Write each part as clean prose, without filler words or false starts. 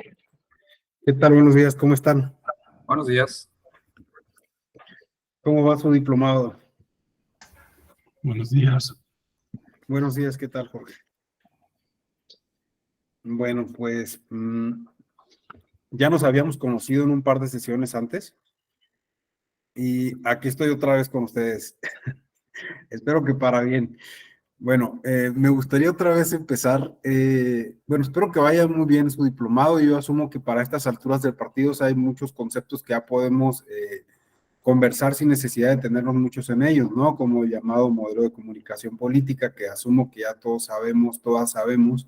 ¿Qué tal? Buenos días, ¿cómo están? Buenos días. ¿Cómo va su diplomado? Buenos días. Buenos días, ¿qué tal, Jorge? Bueno, pues ya nos habíamos conocido en un par de sesiones antes y aquí estoy otra vez con ustedes. Espero que para bien. Bueno, me gustaría otra vez empezar. Bueno, espero que vaya muy bien su diplomado. Yo asumo que para estas alturas del partido hay muchos conceptos que ya podemos conversar sin necesidad de tenernos muchos en ellos, ¿no? Como el llamado modelo de comunicación política, que asumo que ya todos sabemos, todas sabemos,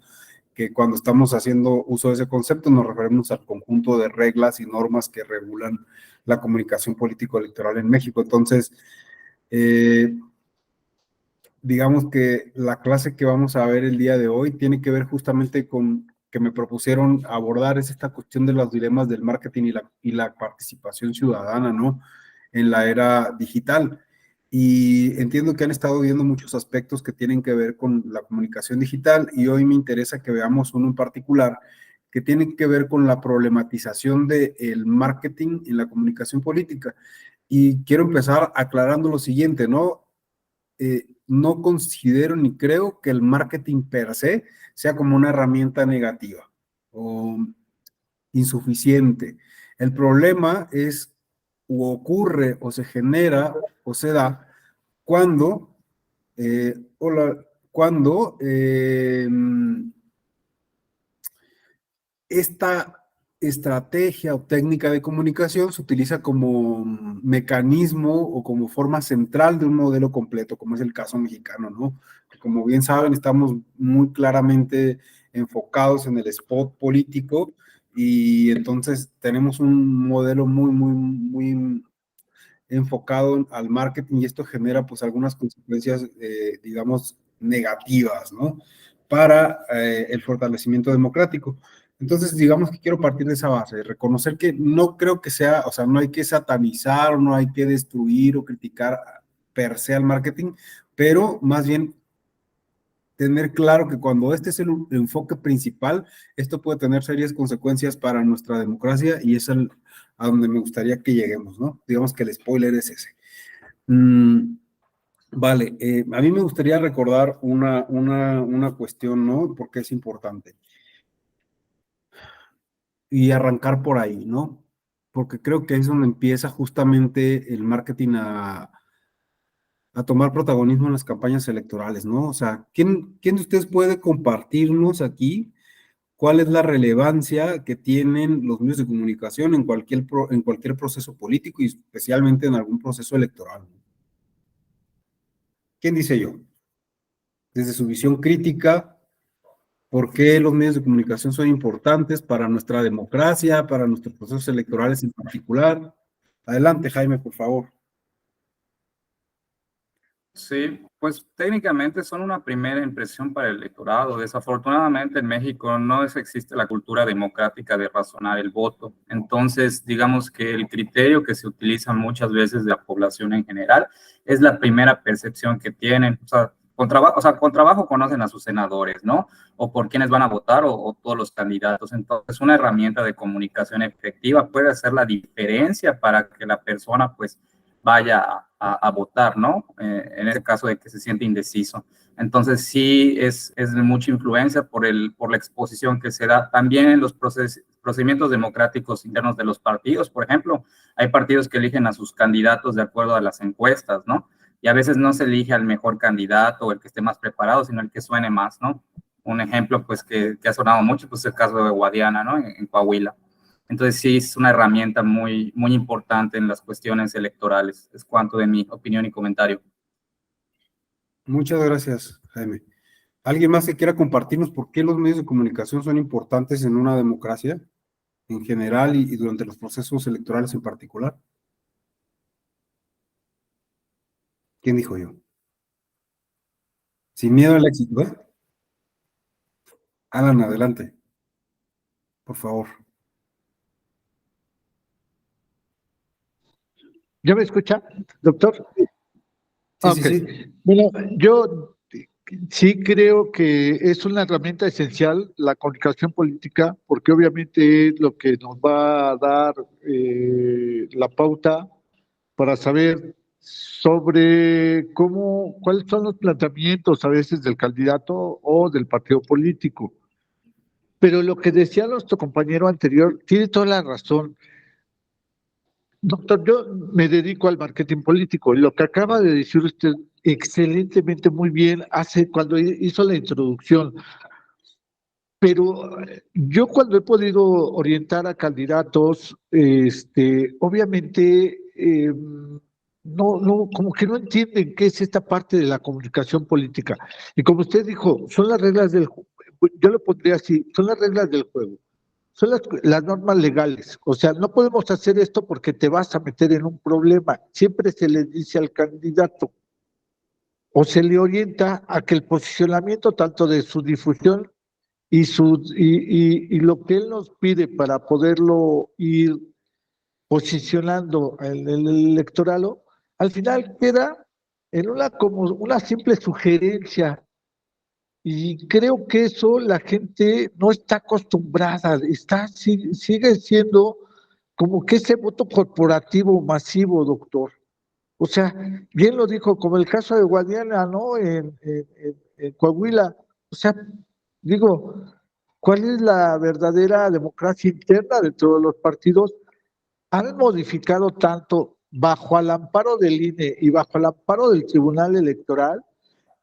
que cuando estamos haciendo uso de ese concepto nos referimos al conjunto de reglas y normas que regulan la comunicación político-electoral en México. Entonces, digamos que la clase que vamos a ver el día de hoy tiene que ver justamente con que me propusieron abordar es esta cuestión de los dilemas del marketing y la participación ciudadana, ¿no? En la era digital. Y entiendo que han estado viendo muchos aspectos que tienen que ver con la comunicación digital y hoy me interesa que veamos uno en particular que tiene que ver con la problematización del marketing en la comunicación política. Y quiero empezar aclarando lo siguiente, ¿no? No considero ni creo que el marketing per se sea como una herramienta negativa o insuficiente. El problema es o ocurre o se genera o se da cuando, cuando esta estrategia o técnica de comunicación se utiliza como mecanismo o como forma central de un modelo completo, como es el caso mexicano, ¿no? Como bien saben, estamos muy claramente enfocados en el spot político y entonces tenemos un modelo muy enfocado al marketing y esto genera pues algunas consecuencias, digamos, negativas, ¿no? Para el fortalecimiento democrático. Entonces, digamos que quiero partir de esa base, reconocer que no creo que sea, o sea, no hay que satanizar o no hay que destruir o criticar per se al marketing, pero más bien tener claro que cuando este es el enfoque principal, esto puede tener serias consecuencias para nuestra democracia y es a donde me gustaría que lleguemos, ¿no? Digamos que el spoiler es ese. Vale, a mí me gustaría recordar una cuestión, ¿no? Porque es importante. Y arrancar por ahí, ¿no? Porque creo que es donde empieza justamente el marketing a tomar protagonismo en las campañas electorales, ¿no? O sea, ¿quién de ustedes puede compartirnos aquí cuál es la relevancia que tienen los medios de comunicación en cualquier proceso político y especialmente en algún proceso electoral? ¿Quién dice yo? Desde su visión crítica, ¿por qué los medios de comunicación son importantes para nuestra democracia, para nuestros procesos electorales en particular? Adelante, Jaime, por favor. Sí, pues técnicamente son una primera impresión para el electorado. Desafortunadamente en México no existe la cultura democrática de razonar el voto. Entonces, digamos que el criterio que se utiliza muchas veces de la población en general es la primera percepción que tienen. O sea, con trabajo conocen a sus senadores, ¿no? O por quiénes van a votar o todos los candidatos. Entonces, una herramienta de comunicación efectiva puede hacer la diferencia para que la persona, pues, vaya a votar, ¿no? En ese caso de que se siente indeciso. Entonces sí es de mucha influencia por la exposición que se da también en los procedimientos democráticos internos de los partidos. Por ejemplo, hay partidos que eligen a sus candidatos de acuerdo a las encuestas, ¿no? Y a veces no se elige al mejor candidato o el que esté más preparado, sino el que suene más, ¿no? Un ejemplo, pues, que ha sonado mucho, pues, es el caso de Guadiana, ¿no? En Coahuila. Entonces sí es una herramienta muy importante en las cuestiones electorales. Es cuanto de mi opinión y comentario. Muchas gracias, Jaime. ¿Alguien más que quiera compartirnos por qué los medios de comunicación son importantes en una democracia en general y durante los procesos electorales en particular? ¿Quién dijo yo? Sin miedo al éxito, ¿eh? Alan, adelante, por favor. ¿Ya me escucha, doctor? Sí, Ok. sí. Bueno, yo sí creo que es una herramienta esencial la comunicación política, porque obviamente es lo que nos va a dar la pauta para saber sobre cuáles son los planteamientos a veces del candidato o del partido político. Pero lo que decía nuestro compañero anterior tiene toda la razón. Doctor, yo me dedico al marketing político y lo que acaba de decir usted excelentemente muy bien hace cuando hizo la introducción. Pero yo cuando he podido orientar a candidatos, obviamente como que no entienden qué es esta parte de la comunicación política. Y como usted dijo, son las reglas del juego. Yo lo pondría así, son las reglas del juego. Son las normas legales. O sea, no podemos hacer esto porque te vas a meter en un problema. Siempre se le dice al candidato o se le orienta a que el posicionamiento tanto de su difusión y lo que él nos pide para poderlo ir posicionando en el electorado, al final queda en como una simple sugerencia. Y creo que eso la gente no está acostumbrada, sigue siendo como que ese voto corporativo masivo, doctor. O sea, bien lo dijo, como el caso de Guadiana, ¿no? En Coahuila. O sea, digo, ¿cuál es la verdadera democracia interna dentro de los partidos? Han modificado tanto bajo el amparo del INE y bajo el amparo del Tribunal Electoral,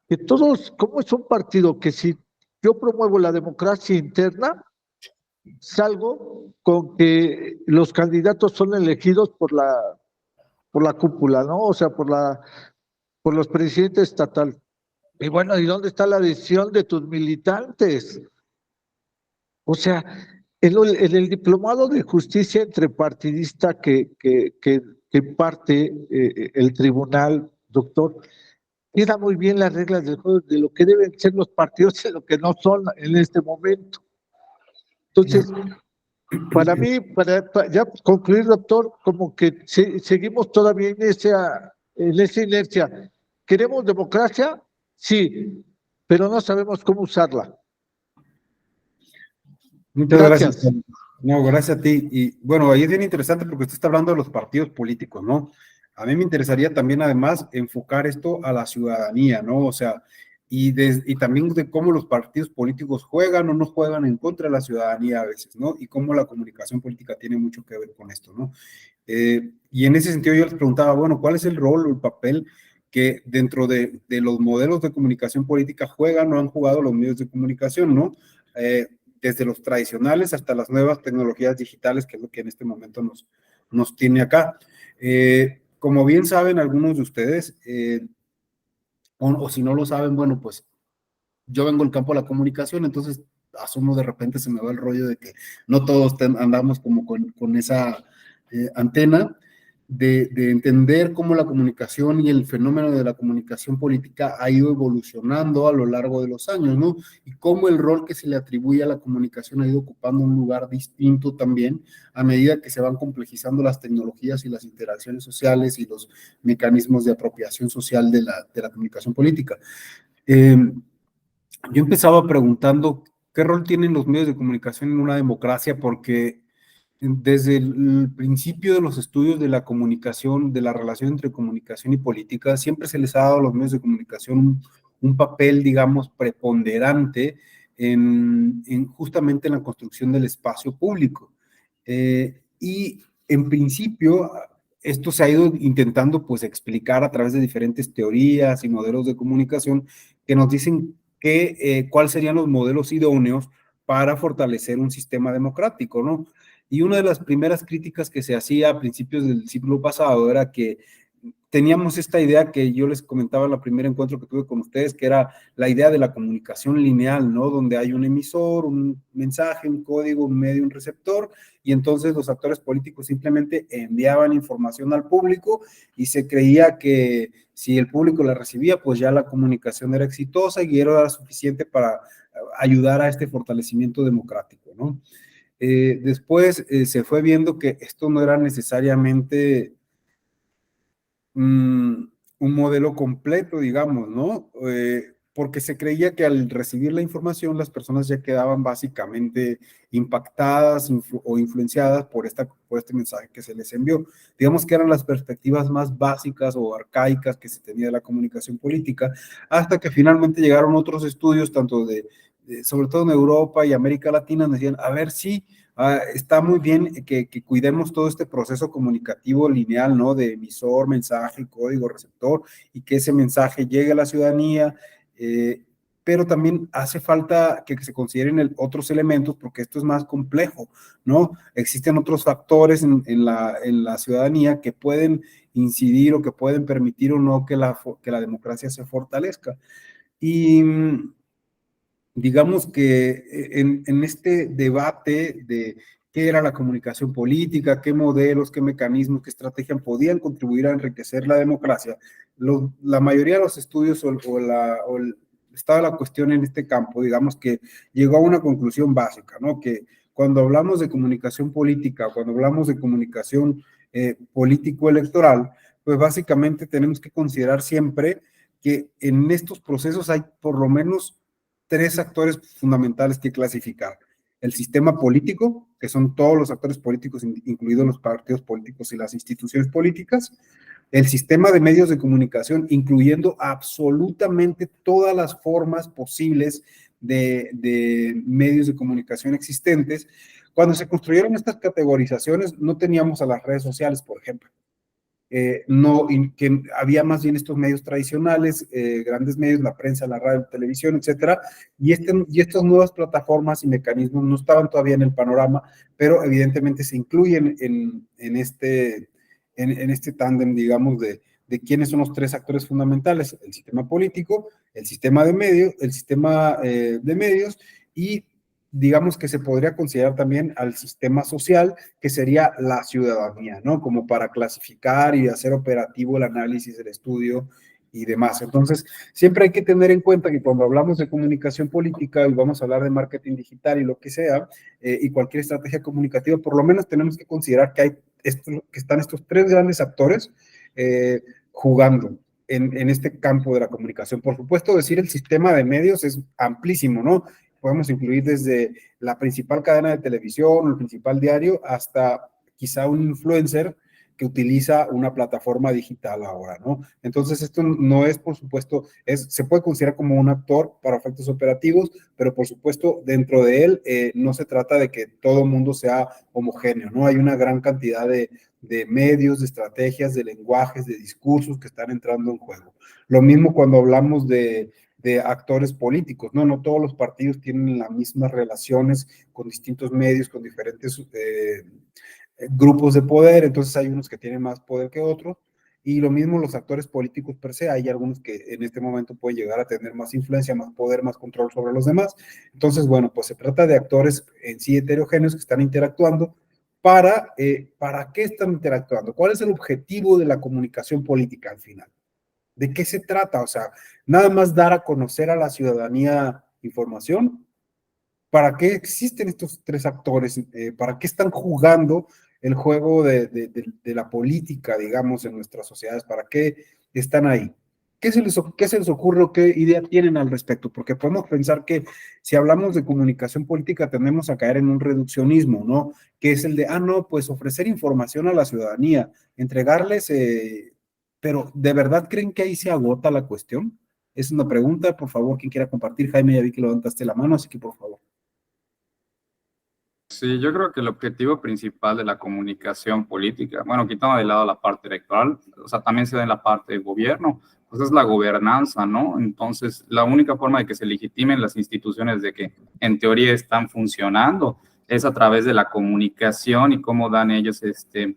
que todos, ¿cómo es un partido que si yo promuevo la democracia interna, salgo con que los candidatos son elegidos por la cúpula, ¿no? O sea, por los presidentes estatales. Y bueno, ¿y dónde está la decisión de tus militantes? O sea, en el diplomado de justicia entrepartidista que imparte el tribunal, doctor, queda muy bien las reglas del juego de lo que deben ser los partidos y lo que no son en este momento. Entonces, para mí, para ya concluir, doctor, como que seguimos todavía en esa inercia. ¿Queremos democracia? Sí, pero no sabemos cómo usarla. Muchas gracias. No, gracias a ti. Y bueno, ahí es bien interesante porque usted está hablando de los partidos políticos, ¿no? A mí me interesaría también, además, enfocar esto a la ciudadanía, ¿no? O sea, y también de cómo los partidos políticos juegan o no juegan en contra de la ciudadanía a veces, ¿no? Y cómo la comunicación política tiene mucho que ver con esto, ¿no? Y en ese sentido yo les preguntaba, bueno, ¿cuál es el rol o el papel que dentro de los modelos de comunicación política juegan o han jugado los medios de comunicación, ¿no? Desde los tradicionales hasta las nuevas tecnologías digitales, que es lo que en este momento nos tiene acá. Como bien saben algunos de ustedes, o si no lo saben, bueno, pues yo vengo del campo de la comunicación, entonces asumo de repente se me va el rollo de que no todos andamos como con esa antena de entender cómo la comunicación y el fenómeno de la comunicación política ha ido evolucionando a lo largo de los años, ¿no? Y cómo el rol que se le atribuye a la comunicación ha ido ocupando un lugar distinto también a medida que se van complejizando las tecnologías y las interacciones sociales y los mecanismos de apropiación social de la comunicación política. Yo empezaba preguntando qué rol tienen los medios de comunicación en una democracia, porque desde el principio de los estudios de la comunicación, de la relación entre comunicación y política, siempre se les ha dado a los medios de comunicación un papel, digamos, preponderante justamente en la construcción del espacio público. Y en principio, esto se ha ido intentando pues explicar a través de diferentes teorías y modelos de comunicación que nos dicen cuáles serían los modelos idóneos para fortalecer un sistema democrático, ¿no? Y una de las primeras críticas que se hacía a principios del siglo pasado era que teníamos esta idea que yo les comentaba en el primer encuentro que tuve con ustedes, que era la idea de la comunicación lineal, ¿no? Donde hay un emisor, un mensaje, un código, un medio, un receptor, y entonces los actores políticos simplemente enviaban información al público y se creía que si el público la recibía, pues ya la comunicación era exitosa y era suficiente para ayudar a este fortalecimiento democrático, ¿no? Después se fue viendo que esto no era necesariamente un modelo completo, digamos, ¿no? porque se creía que al recibir la información las personas ya quedaban básicamente impactadas o influenciadas por este mensaje que se les envió. Digamos que eran las perspectivas más básicas o arcaicas que se tenía de la comunicación política, hasta que finalmente llegaron otros estudios, tanto sobre todo en Europa y América Latina, nos decían, a ver, sí, está muy bien que cuidemos todo este proceso comunicativo lineal, ¿no? De emisor, mensaje, código, receptor, y que ese mensaje llegue a la ciudadanía, pero también hace falta que se consideren otros elementos porque esto es más complejo, ¿no? Existen otros factores en la ciudadanía que pueden incidir o que pueden permitir o no que la democracia se fortalezca. Y digamos que en este debate de qué era la comunicación política, qué modelos, qué mecanismos, qué estrategias podían contribuir a enriquecer la democracia, la mayoría de los estudios estaba la cuestión en este campo, digamos que llegó a una conclusión básica, ¿no? Que cuando hablamos de comunicación política, cuando hablamos de comunicación político-electoral, pues básicamente tenemos que considerar siempre que en estos procesos hay por lo menos tres actores fundamentales que clasificar. El sistema político, que son todos los actores políticos, incluidos los partidos políticos y las instituciones políticas. El sistema de medios de comunicación, incluyendo absolutamente todas las formas posibles de medios de comunicación existentes. Cuando se construyeron estas categorizaciones, no teníamos a las redes sociales, por ejemplo. No, que había más bien estos medios tradicionales, grandes medios, la prensa, la radio, la televisión, etcétera, y estas nuevas plataformas y mecanismos no estaban todavía en el panorama, pero evidentemente se incluyen en este tándem, digamos, de quiénes son los tres actores fundamentales: el sistema político, el sistema de medios y digamos que se podría considerar también al sistema social, que sería la ciudadanía, ¿no? Como para clasificar y hacer operativo el análisis, el estudio y demás. Entonces, siempre hay que tener en cuenta que cuando hablamos de comunicación política y vamos a hablar de marketing digital y lo que sea, y cualquier estrategia comunicativa, por lo menos tenemos que considerar que están estos tres grandes actores jugando en este campo de la comunicación. Por supuesto, decir el sistema de medios es amplísimo, ¿no? Podemos incluir desde la principal cadena de televisión, el principal diario, hasta quizá un influencer que utiliza una plataforma digital ahora, ¿no? Entonces, esto no es, por supuesto, se puede considerar como un actor para efectos operativos, pero por supuesto, dentro de él no se trata de que todo el mundo sea homogéneo, ¿no? Hay una gran cantidad de medios, de estrategias, de lenguajes, de discursos que están entrando en juego. Lo mismo cuando hablamos de actores políticos, ¿no? No todos los partidos tienen las mismas relaciones con distintos medios, con diferentes grupos de poder, entonces hay unos que tienen más poder que otros, y lo mismo los actores políticos per se, hay algunos que en este momento pueden llegar a tener más influencia, más poder, más control sobre los demás. Entonces, bueno, pues se trata de actores en sí heterogéneos que están interactuando. ¿Para qué están interactuando? ¿Cuál es el objetivo de la comunicación política al final? ¿De qué se trata? O sea, nada más dar a conocer a la ciudadanía información. ¿Para qué existen estos tres actores? ¿Para qué están jugando el juego de la política, digamos, en nuestras sociedades? ¿Para qué están ahí? ¿Qué se les ocurre o qué idea tienen al respecto? Porque podemos pensar que si hablamos de comunicación política tendemos a caer en un reduccionismo, ¿no? Que es el de, no, pues ofrecer información a la ciudadanía, entregarles... Pero, ¿de verdad creen que ahí se agota la cuestión? Es una pregunta, por favor, quien quiera compartir. Jaime, ya vi que levantaste la mano, así que por favor. Sí, yo creo que el objetivo principal de la comunicación política, bueno, quitando de lado la parte electoral, o sea, también se da en la parte de gobierno, pues es la gobernanza, ¿no? Entonces, la única forma de que se legitimen las instituciones de que en teoría están funcionando es a través de la comunicación y cómo dan ellos,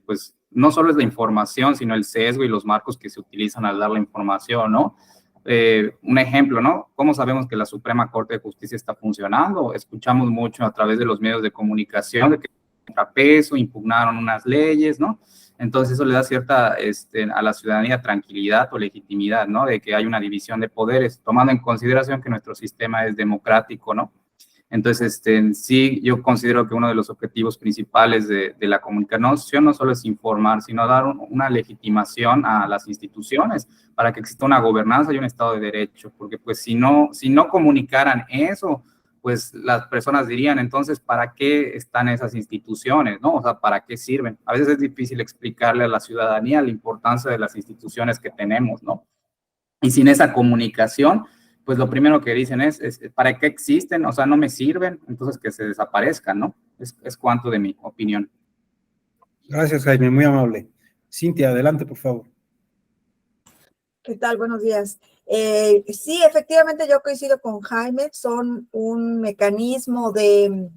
pues, no solo es la información, sino el sesgo y los marcos que se utilizan al dar la información, ¿no? Un ejemplo, ¿no? ¿Cómo sabemos que la Suprema Corte de Justicia está funcionando? Escuchamos mucho a través de los medios de comunicación de que contrapeso, impugnaron unas leyes, ¿no? Entonces eso le da cierta a la ciudadanía tranquilidad o legitimidad, ¿no? De que hay una división de poderes, tomando en consideración que nuestro sistema es democrático, ¿no? Entonces, sí, yo considero que uno de los objetivos principales de la comunicación no solo es informar, sino dar una legitimación a las instituciones para que exista una gobernanza y un Estado de Derecho, porque pues si no comunicaran eso, pues las personas dirían, entonces, ¿para qué están esas instituciones? ¿No? O sea, ¿para qué sirven? A veces es difícil explicarle a la ciudadanía la importancia de las instituciones que tenemos, ¿no? Y sin esa comunicación, pues lo primero que dicen es ¿para qué existen? O sea, no me sirven, entonces que se desaparezcan, ¿no? Es cuanto de mi opinión. Gracias, Jaime, muy amable. Cintia, adelante, por favor. ¿Qué tal? Buenos días. Sí, efectivamente yo coincido con Jaime, son un mecanismo de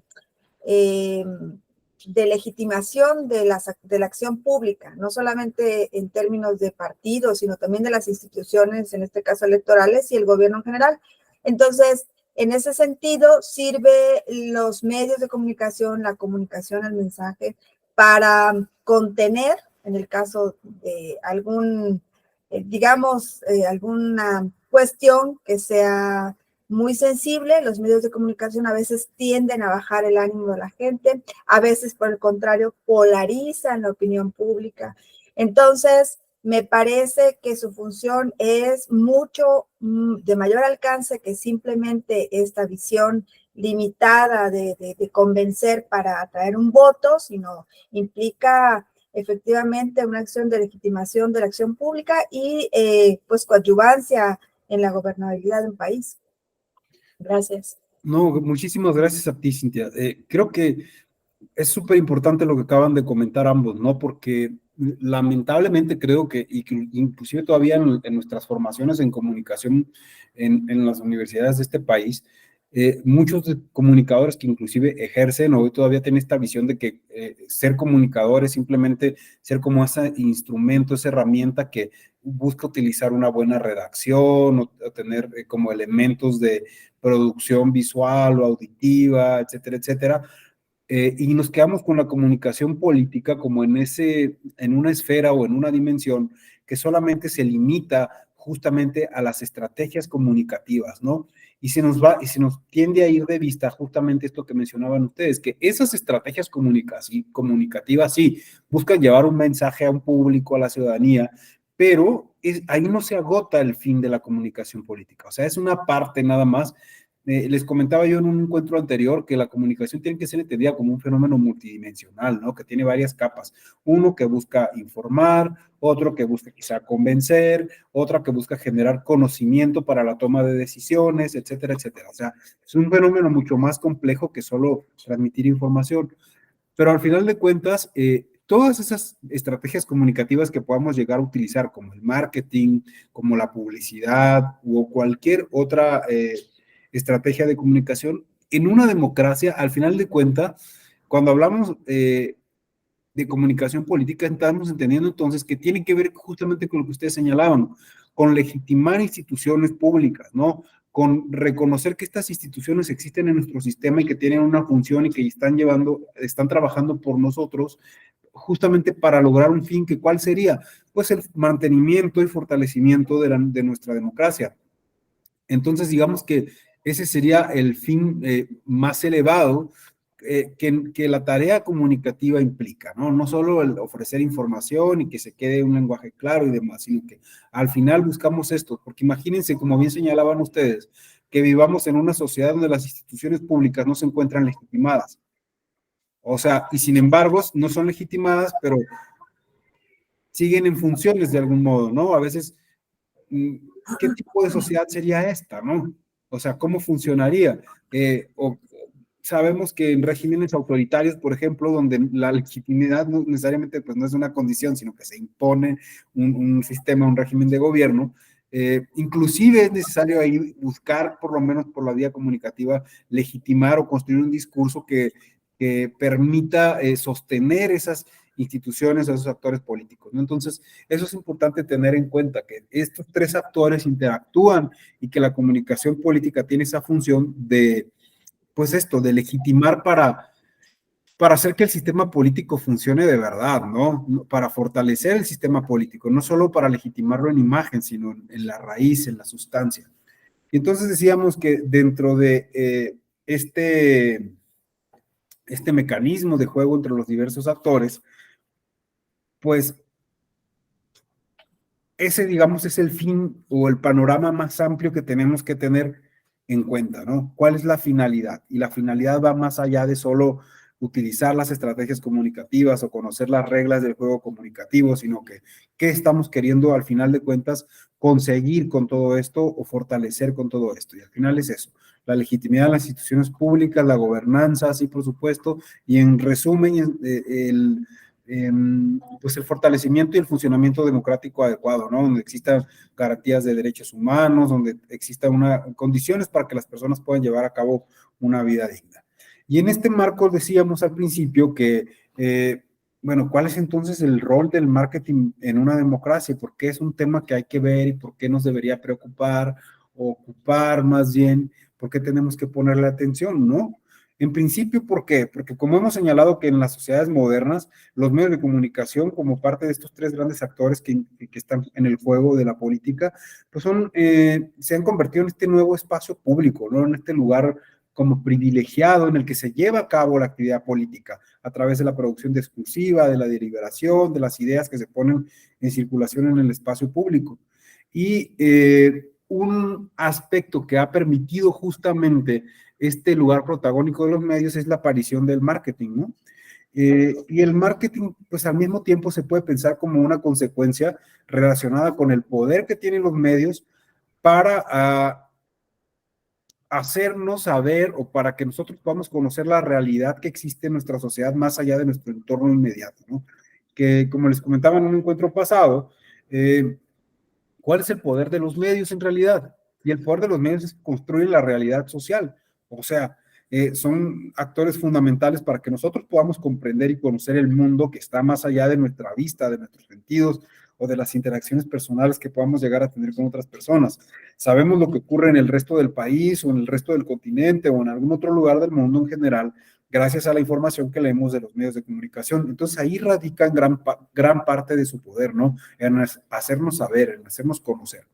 legitimación de la acción pública, no solamente en términos de partidos, sino también de las instituciones, en este caso electorales, y el gobierno en general. Entonces, en ese sentido, sirve los medios de comunicación, la comunicación, el mensaje, para contener, en el caso de alguna cuestión que sea muy sensible, los medios de comunicación a veces tienden a bajar el ánimo de la gente, a veces, por el contrario, polarizan la opinión pública. Entonces, me parece que su función es mucho de mayor alcance que simplemente esta visión limitada de convencer para atraer un voto, sino implica efectivamente una acción de legitimación de la acción pública y pues coadyuvancia en la gobernabilidad de un país. Gracias. No, muchísimas gracias a ti, Cintia. Creo que es súper importante lo que acaban de comentar ambos, ¿no? Porque lamentablemente creo que inclusive todavía en nuestras formaciones en comunicación en las universidades de este país, muchos comunicadores que inclusive ejercen hoy todavía tienen esta visión de que ser comunicador es simplemente ser como ese instrumento, esa herramienta que busca utilizar una buena redacción o tener como elementos de producción visual o auditiva, etcétera, etcétera. Y nos quedamos con la comunicación política como en una esfera o en una dimensión que solamente se limita justamente a las estrategias comunicativas, ¿no? Y se nos tiende a ir de vista justamente esto que mencionaban ustedes, que esas estrategias comunicativas sí buscan llevar un mensaje a un público, a la ciudadanía, pero ahí no se agota el fin de la comunicación política, o sea, es una parte nada más. Les comentaba yo en un encuentro anterior que la comunicación tiene que ser entendida como un fenómeno multidimensional, ¿no? Que tiene varias capas. Uno que busca informar, otro que busca quizá convencer, otra que busca generar conocimiento para la toma de decisiones, etcétera, etcétera. O sea, es un fenómeno mucho más complejo que solo transmitir información. Pero al final de cuentas, todas esas estrategias comunicativas que podamos llegar a utilizar, como el marketing, como la publicidad o cualquier otra estrategia de comunicación, en una democracia, al final de cuentas, cuando hablamos de comunicación política, estamos entendiendo entonces que tiene que ver justamente con lo que ustedes señalaban, con legitimar instituciones públicas, ¿no? Con reconocer que estas instituciones existen en nuestro sistema y que tienen una función y que están trabajando por nosotros justamente para lograr un fin que ¿cuál sería? Pues el mantenimiento y fortalecimiento de nuestra democracia. Entonces, digamos que ese sería el fin más elevado que la tarea comunicativa implica, ¿no? No solo el ofrecer información y que se quede un lenguaje claro y demás, sino que al final buscamos esto, porque imagínense, como bien señalaban ustedes, que vivamos en una sociedad donde las instituciones públicas no se encuentran legitimadas. O sea, y sin embargo, no son legitimadas, pero siguen en funciones de algún modo, ¿no? A veces, ¿qué tipo de sociedad sería esta, no? O sea, ¿cómo funcionaría? Sabemos que en regímenes autoritarios, por ejemplo, donde la legitimidad no necesariamente pues, no es una condición, sino que se impone un sistema, un régimen de gobierno, inclusive es necesario ahí buscar, por lo menos por la vía comunicativa, legitimar o construir un discurso que permita sostener esas instituciones, a esos actores políticos, ¿no? Entonces, eso es importante tener en cuenta, que estos tres actores interactúan y que la comunicación política tiene esa función de, pues esto, de legitimar para hacer que el sistema político funcione de verdad, ¿no? Para fortalecer el sistema político, no solo para legitimarlo en imagen, sino en la raíz, en la sustancia. Y entonces decíamos que dentro de este mecanismo de juego entre los diversos actores, pues ese, digamos, es el fin o el panorama más amplio que tenemos que tener en cuenta, ¿no? ¿Cuál es la finalidad? Y la finalidad va más allá de solo utilizar las estrategias comunicativas o conocer las reglas del juego comunicativo, sino que qué estamos queriendo al final de cuentas conseguir con todo esto o fortalecer con todo esto. Y al final es eso, la legitimidad de las instituciones públicas, la gobernanza, sí, por supuesto, y en resumen, pues el fortalecimiento y el funcionamiento democrático adecuado, ¿no? Donde existan garantías de derechos humanos, donde existan condiciones para que las personas puedan llevar a cabo una vida digna. Y en este marco decíamos al principio que, bueno, ¿cuál es entonces el rol del marketing en una democracia? ¿Por qué es un tema que hay que ver y por qué nos debería preocupar o ocupar más bien? ¿Por qué tenemos que ponerle atención, no? En principio, ¿por qué? Porque como hemos señalado que en las sociedades modernas, los medios de comunicación, como parte de estos tres grandes actores que están en el juego de la política, pues se han convertido en este nuevo espacio público, ¿no? En este lugar como privilegiado en el que se lleva a cabo la actividad política a través de la producción discursiva, de la deliberación, de las ideas que se ponen en circulación en el espacio público. Y un aspecto que ha permitido justamente este lugar protagónico de los medios es la aparición del marketing, ¿no? Y el marketing, pues al mismo tiempo se puede pensar como una consecuencia relacionada con el poder que tienen los medios para hacernos saber o para que nosotros podamos conocer la realidad que existe en nuestra sociedad más allá de nuestro entorno inmediato, ¿no? Que como les comentaba en un encuentro pasado, ¿cuál es el poder de los medios en realidad? Y el poder de los medios es construir la realidad social. O sea, son actores fundamentales para que nosotros podamos comprender y conocer el mundo que está más allá de nuestra vista, de nuestros sentidos o de las interacciones personales que podamos llegar a tener con otras personas. Sabemos lo que ocurre en el resto del país o en el resto del continente o en algún otro lugar del mundo en general, gracias a la información que leemos de los medios de comunicación. Entonces ahí radica gran parte de su poder, ¿no? En hacernos saber, en hacernos conocer.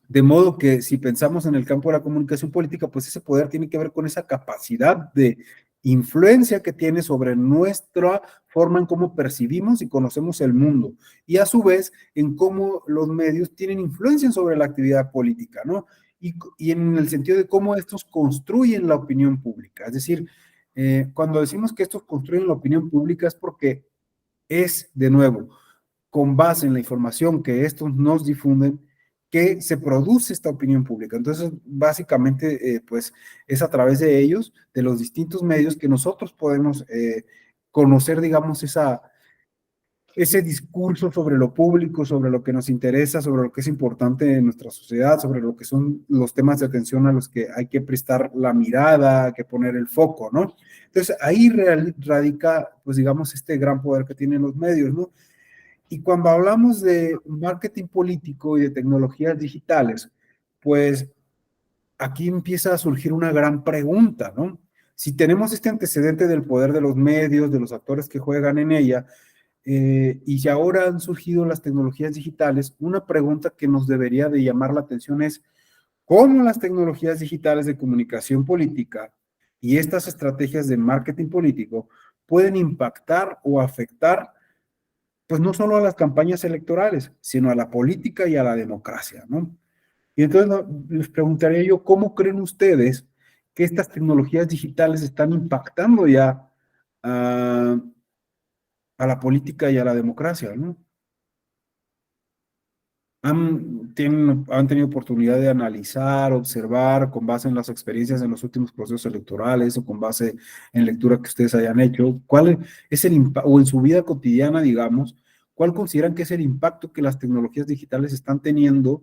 De modo que si pensamos en el campo de la comunicación política, pues ese poder tiene que ver con esa capacidad de influencia que tiene sobre nuestra forma en cómo percibimos y conocemos el mundo, y a su vez en cómo los medios tienen influencia sobre la actividad política, ¿no? Y en el sentido de cómo estos construyen la opinión pública. Es decir, cuando decimos que estos construyen la opinión pública es porque es, de nuevo, con base en la información que estos nos difunden, que se produce esta opinión pública. Entonces, básicamente, pues es a través de ellos, de los distintos medios, que nosotros podemos conocer, digamos, ese discurso sobre lo público, sobre lo que nos interesa, sobre lo que es importante en nuestra sociedad, sobre lo que son los temas de atención a los que hay que prestar la mirada, hay que poner el foco, ¿no? Entonces, ahí radica, pues digamos, este gran poder que tienen los medios, ¿no? Y cuando hablamos de marketing político y de tecnologías digitales, pues aquí empieza a surgir una gran pregunta, ¿no? Si tenemos este antecedente del poder de los medios, de los actores que juegan en ella, y si ahora han surgido las tecnologías digitales, una pregunta que nos debería de llamar la atención es, ¿cómo las tecnologías digitales de comunicación política y estas estrategias de marketing político pueden impactar o afectar, pues no solo a las campañas electorales, sino a la política y a la democracia, ¿no? Y entonces les preguntaría yo, ¿cómo creen ustedes que estas tecnologías digitales están impactando ya a la política y a la democracia, ¿no? ¿Han tenido oportunidad de analizar, observar con base en las experiencias en los últimos procesos electorales o con base en lectura que ustedes hayan hecho? ¿Cuál es el impacto, o en su vida cotidiana, digamos, cuál consideran que es el impacto que las tecnologías digitales están teniendo,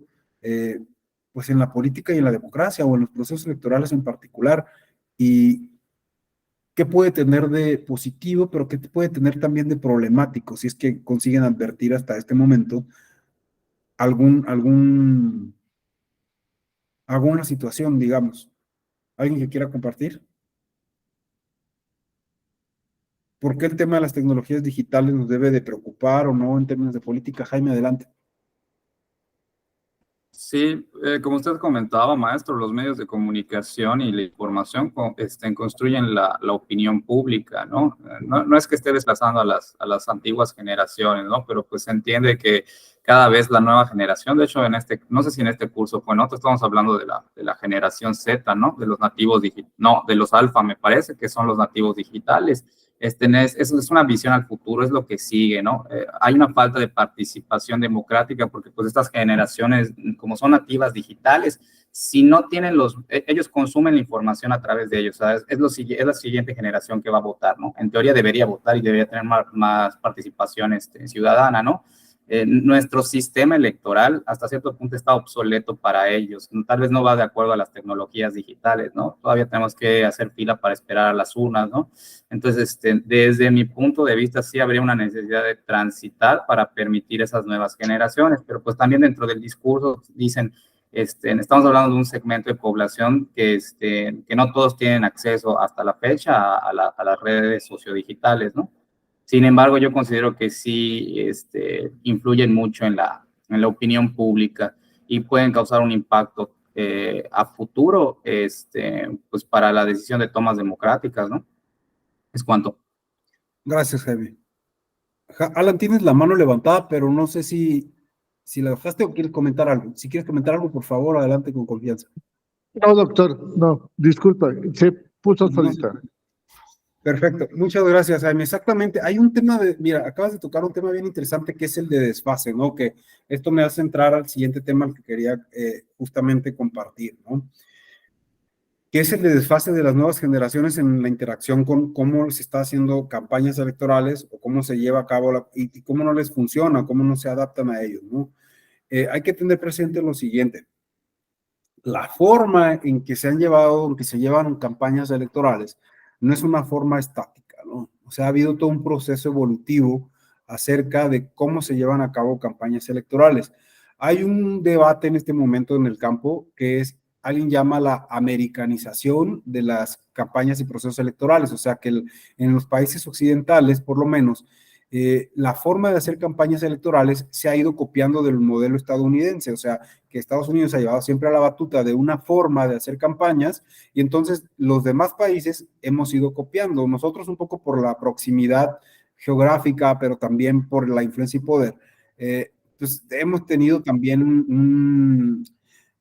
pues en la política y en la democracia o en los procesos electorales en particular? Y qué puede tener de positivo, pero qué puede tener también de problemático, si es que consiguen advertir hasta este momento alguna situación, digamos. ¿Alguien que quiera compartir? ¿Por qué el tema de las tecnologías digitales nos debe de preocupar o no en términos de política? Jaime, adelante. Sí, como usted comentaba, maestro, los medios de comunicación y la información construyen la opinión pública, ¿no? No es que esté desplazando a las antiguas generaciones, ¿no? Pero pues se entiende que cada vez la nueva generación, de hecho, no sé si en este curso, pues nosotros estamos hablando de la generación Z, ¿no? De los nativos digitales, no, de los alfa, me parece que son los nativos digitales. Es una visión al futuro, es lo que sigue, ¿no? Hay una falta de participación democrática porque pues estas generaciones, como son nativas digitales, si no tienen ellos consumen la información a través de ellos, ¿sabes? Es la siguiente generación que va a votar, ¿no? En teoría debería votar y debería tener más participación ciudadana, ¿no? Nuestro sistema electoral hasta cierto punto está obsoleto para ellos. Tal vez no va de acuerdo a las tecnologías digitales, ¿no? Todavía tenemos que hacer fila para esperar a las urnas, ¿no? Entonces, desde mi punto de vista, sí habría una necesidad de transitar para permitir esas nuevas generaciones, pero pues también dentro del discurso dicen, estamos hablando de un segmento de población que no todos tienen acceso hasta la fecha a las redes sociodigitales, ¿no? Sin embargo, yo considero que sí influyen mucho en la opinión pública y pueden causar un impacto a futuro pues para la decisión de tomas democráticas, ¿no? Es cuanto. Gracias, Jaime. Alan, tienes la mano levantada, pero no sé si la dejaste o quieres comentar algo. Si quieres comentar algo, por favor, adelante con confianza. No, doctor, no, disculpa, se puso solita. Perfecto, muchas gracias, Jaime. Exactamente, hay un tema mira, acabas de tocar un tema bien interesante que es el de desfase, ¿no? Que esto me hace entrar al siguiente tema al que quería justamente compartir, ¿no? Que es el de desfase de las nuevas generaciones en la interacción con cómo se está haciendo campañas electorales o cómo se lleva a cabo y cómo no les funciona, cómo no se adaptan a ellos, ¿no? Hay que tener presente lo siguiente. La forma en que se llevan campañas electorales no es una forma estática, ¿no? O sea, ha habido todo un proceso evolutivo acerca de cómo se llevan a cabo campañas electorales. Hay un debate en este momento en el campo que alguien llama la americanización de las campañas y procesos electorales, o sea que en los países occidentales, por lo menos, la forma de hacer campañas electorales se ha ido copiando del modelo estadounidense, o sea, que Estados Unidos ha llevado siempre a la batuta de una forma de hacer campañas y entonces los demás países hemos ido copiando, nosotros un poco por la proximidad geográfica, pero también por la influencia y poder. Pues hemos tenido también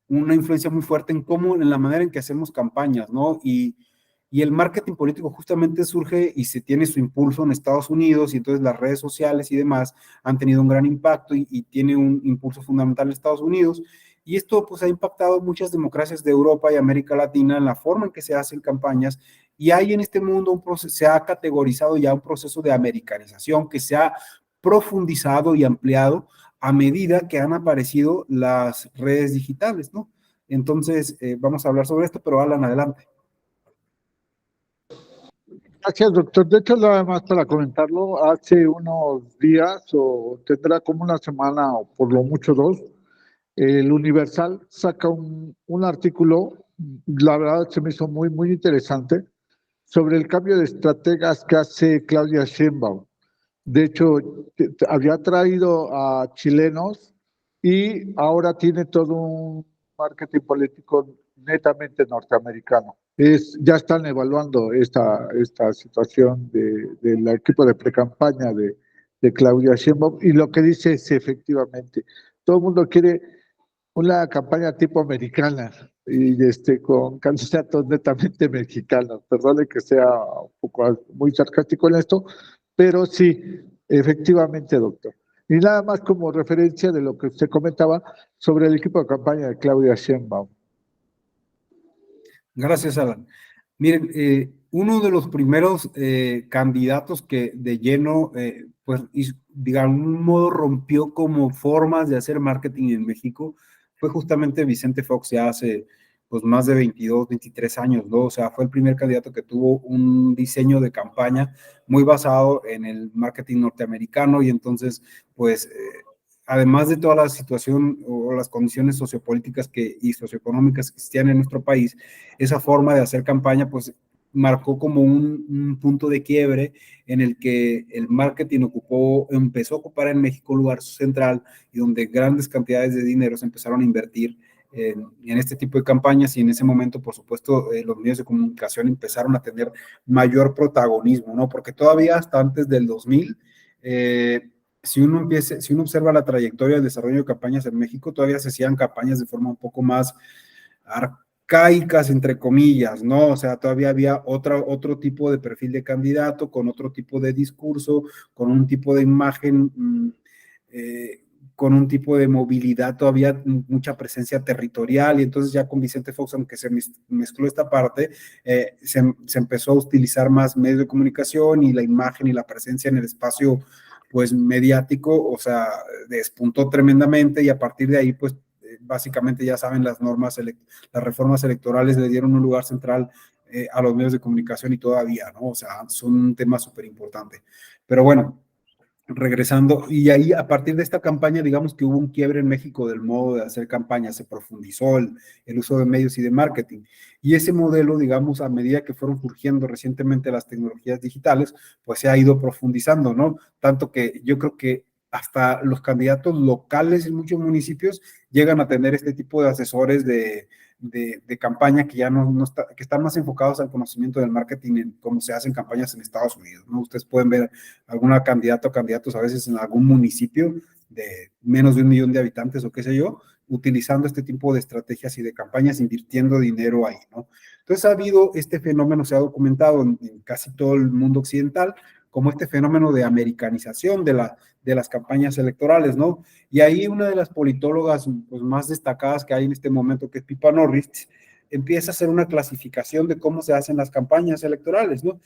una influencia muy fuerte en la manera en que hacemos campañas, ¿no? Y el marketing político justamente surge y se tiene su impulso en Estados Unidos y entonces las redes sociales y demás han tenido un gran impacto y tiene un impulso fundamental en Estados Unidos. Y esto pues ha impactado muchas democracias de Europa y América Latina en la forma en que se hacen campañas y hay en este mundo se ha categorizado ya un proceso de americanización que se ha profundizado y ampliado a medida que han aparecido las redes digitales, ¿no? Entonces, vamos a hablar sobre esto, pero Alan, adelante. Gracias, doctor. De hecho, nada más para comentarlo, hace unos días o tendrá como una semana o por lo mucho dos, el Universal saca un artículo, la verdad se me hizo muy, muy interesante, sobre el cambio de estrategas que hace Claudia Sheinbaum. De hecho, había traído a chilenos y ahora tiene todo un marketing político netamente norteamericano. Ya están evaluando esta situación del equipo de precampaña de Claudia Sheinbaum y lo que dice es efectivamente, todo el mundo quiere una campaña tipo americana y con candidatos netamente mexicanos. Perdone que sea un poco muy sarcástico en esto, pero sí, efectivamente, doctor. Y nada más como referencia de lo que usted comentaba sobre el equipo de campaña de Claudia Sheinbaum. Gracias, Alan. Miren, uno de los primeros candidatos que de lleno, pues, de algún modo rompió como formas de hacer marketing en México fue justamente Vicente Fox ya hace pues más de 22, 23 años, ¿no? O sea, fue el primer candidato que tuvo un diseño de campaña muy basado en el marketing norteamericano y entonces, pues, además de toda la situación o las condiciones sociopolíticas y socioeconómicas que existían en nuestro país, esa forma de hacer campaña, pues, marcó como un punto de quiebre en el que el marketing empezó a ocupar en México un lugar central y donde grandes cantidades de dinero se empezaron a invertir en este tipo de campañas, y en ese momento, por supuesto, los medios de comunicación empezaron a tener mayor protagonismo, ¿no? Porque todavía hasta antes del 2000, si uno observa la trayectoria del desarrollo de campañas en México, todavía se hacían campañas de forma un poco más arcaicas, entre comillas, ¿no? O sea, todavía había otro tipo de perfil de candidato, con otro tipo de discurso, con un tipo de imagen, con un tipo de movilidad, todavía mucha presencia territorial, y entonces ya con Vicente Fox, aunque se mezcló esta parte, se empezó a utilizar más medios de comunicación, y la imagen y la presencia en el espacio, pues, mediático, o sea, despuntó tremendamente, y a partir de ahí, pues, básicamente ya saben, las reformas electorales le dieron un lugar central a los medios de comunicación, y todavía, ¿no? O sea, son un tema súper importante. Pero bueno, regresando, y ahí a partir de esta campaña, digamos que hubo un quiebre en México del modo de hacer campaña, se profundizó el uso de medios y de marketing, y ese modelo, digamos, a medida que fueron surgiendo recientemente las tecnologías digitales, pues se ha ido profundizando, ¿no? Tanto que yo creo que hasta los candidatos locales en muchos municipios llegan a tener este tipo de asesores de campaña que ya que están más enfocados al conocimiento del marketing, en cómo se hacen campañas en Estados Unidos, ¿no? Ustedes pueden ver alguna candidata o candidatos a veces en algún municipio de menos de 1 millón de habitantes o qué sé yo, utilizando este tipo de estrategias y de campañas, invirtiendo dinero ahí, ¿no? Entonces ha habido este fenómeno, se ha documentado en casi todo el mundo occidental, como este fenómeno de americanización de las campañas electorales, ¿no? Y ahí una de las politólogas, pues, más destacadas que hay en este momento, que es Pippa Norris, empieza a hacer una clasificación de cómo se hacen las campañas electorales, ¿no?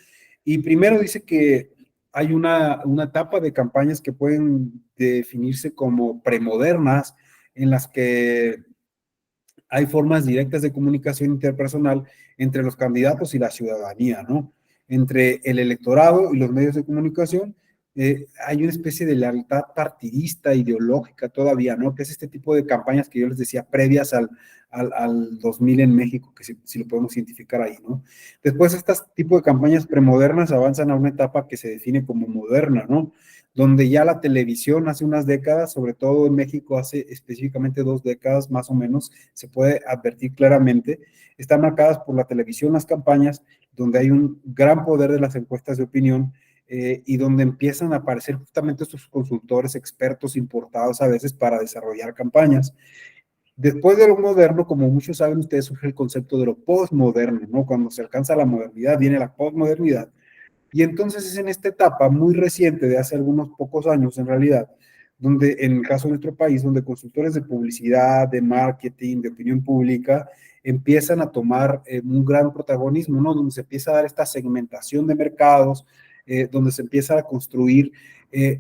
Y primero dice que hay una etapa de campañas que pueden definirse como premodernas, en las que hay formas directas de comunicación interpersonal entre los candidatos y la ciudadanía, ¿no? Entre el electorado y los medios de comunicación, hay una especie de lealtad partidista, ideológica todavía, ¿no? Que es este tipo de campañas que yo les decía previas al 2000 en México, que si lo podemos identificar ahí, ¿no? Después, este tipo de campañas premodernas avanzan a una etapa que se define como moderna, ¿no? Donde ya la televisión hace unas décadas, sobre todo en México hace específicamente 2 décadas más o menos, se puede advertir claramente, están marcadas por la televisión las campañas, donde hay un gran poder de las encuestas de opinión, y donde empiezan a aparecer justamente estos consultores expertos importados a veces para desarrollar campañas. Después de lo moderno, como muchos saben ustedes, surge el concepto de lo postmoderno, ¿no? Cuando se alcanza la modernidad, viene la postmodernidad. Y entonces es en esta etapa muy reciente, de hace algunos pocos años en realidad, donde en el caso de nuestro país, donde consultores de publicidad, de marketing, de opinión pública, empiezan a tomar un gran protagonismo, ¿no? Donde se empieza a dar esta segmentación de mercados, donde se empieza a construir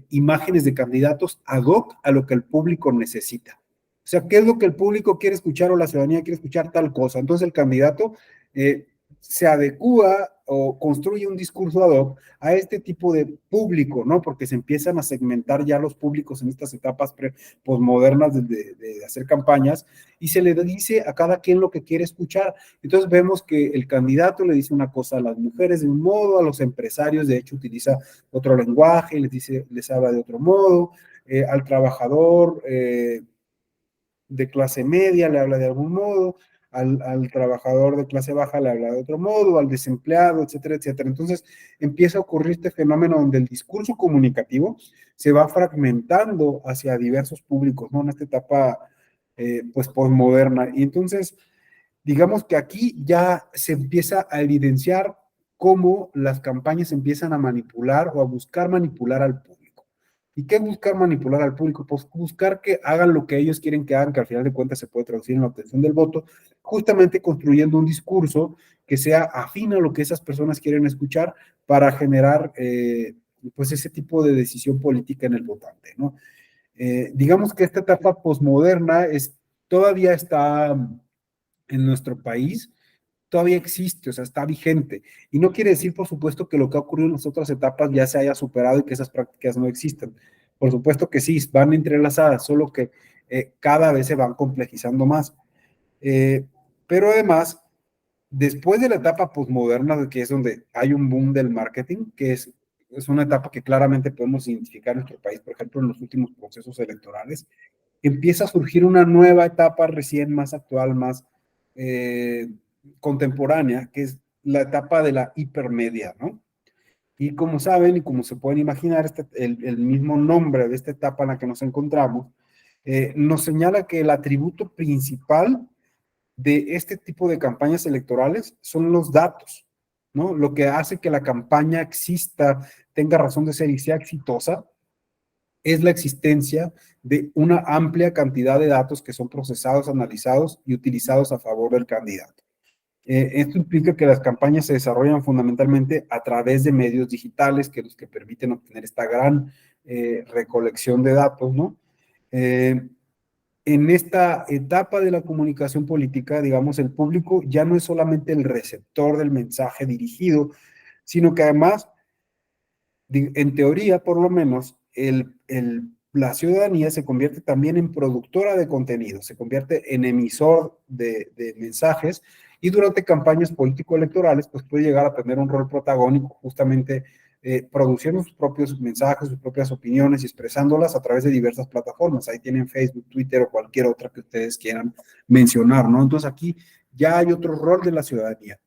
imágenes de candidatos ad hoc a lo que el público necesita. O sea, ¿qué es lo que el público quiere escuchar o la ciudadanía quiere escuchar? Tal cosa. Entonces el candidato se adecúa o construye un discurso ad hoc a este tipo de público, ¿no? Porque se empiezan a segmentar ya los públicos en estas etapas posmodernas de hacer campañas, y se le dice a cada quien lo que quiere escuchar. Entonces vemos que el candidato le dice una cosa a las mujeres de un modo, a los empresarios de hecho utiliza otro lenguaje, les habla de otro modo, al trabajador de clase media le habla de algún modo, al trabajador de clase baja le habla de otro modo, al desempleado, etcétera, etcétera. Entonces empieza a ocurrir este fenómeno donde el discurso comunicativo se va fragmentando hacia diversos públicos, ¿no? En esta etapa, pues, postmoderna. Y entonces, digamos que aquí ya se empieza a evidenciar cómo las campañas empiezan a manipular o a buscar manipular al público. ¿Y qué buscar manipular al público? Pues buscar que hagan lo que ellos quieren que hagan, que al final de cuentas se puede traducir en la obtención del voto, justamente construyendo un discurso que sea afín a lo que esas personas quieren escuchar para generar pues ese tipo de decisión política en el votante, ¿no? Digamos que esta etapa posmoderna todavía está en nuestro país, todavía existe, o sea, está vigente. Y no quiere decir, por supuesto, que lo que ha ocurrido en las otras etapas ya se haya superado y que esas prácticas no existen. Por supuesto que sí, van entrelazadas, solo que cada vez se van complejizando más. Pero además, después de la etapa posmoderna, que es donde hay un boom del marketing, que es una etapa que claramente podemos identificar en nuestro país, por ejemplo, en los últimos procesos electorales, empieza a surgir una nueva etapa recién más actual, más contemporánea, que es la etapa de la hipermedia, ¿no? Y como saben y como se pueden imaginar, el mismo nombre de esta etapa en la que nos encontramos nos señala que el atributo principal de este tipo de campañas electorales son los datos, ¿no? Lo que hace que la campaña exista, tenga razón de ser y sea exitosa, es la existencia de una amplia cantidad de datos que son procesados, analizados y utilizados a favor del candidato. Esto implica que las campañas se desarrollan fundamentalmente a través de medios digitales, que los que permiten obtener esta gran recolección de datos, ¿no? En esta etapa de la comunicación política, digamos, el público ya no es solamente el receptor del mensaje dirigido, sino que además, en teoría, por lo menos, la ciudadanía se convierte también en productora de contenido, se convierte en emisor de mensajes, y durante campañas político-electorales, pues puede llegar a tener un rol protagónico justamente produciendo sus propios mensajes, sus propias opiniones y expresándolas a través de diversas plataformas. Ahí tienen Facebook, Twitter o cualquier otra que ustedes quieran mencionar, ¿no? Entonces aquí ya hay otro rol de la ciudadanía.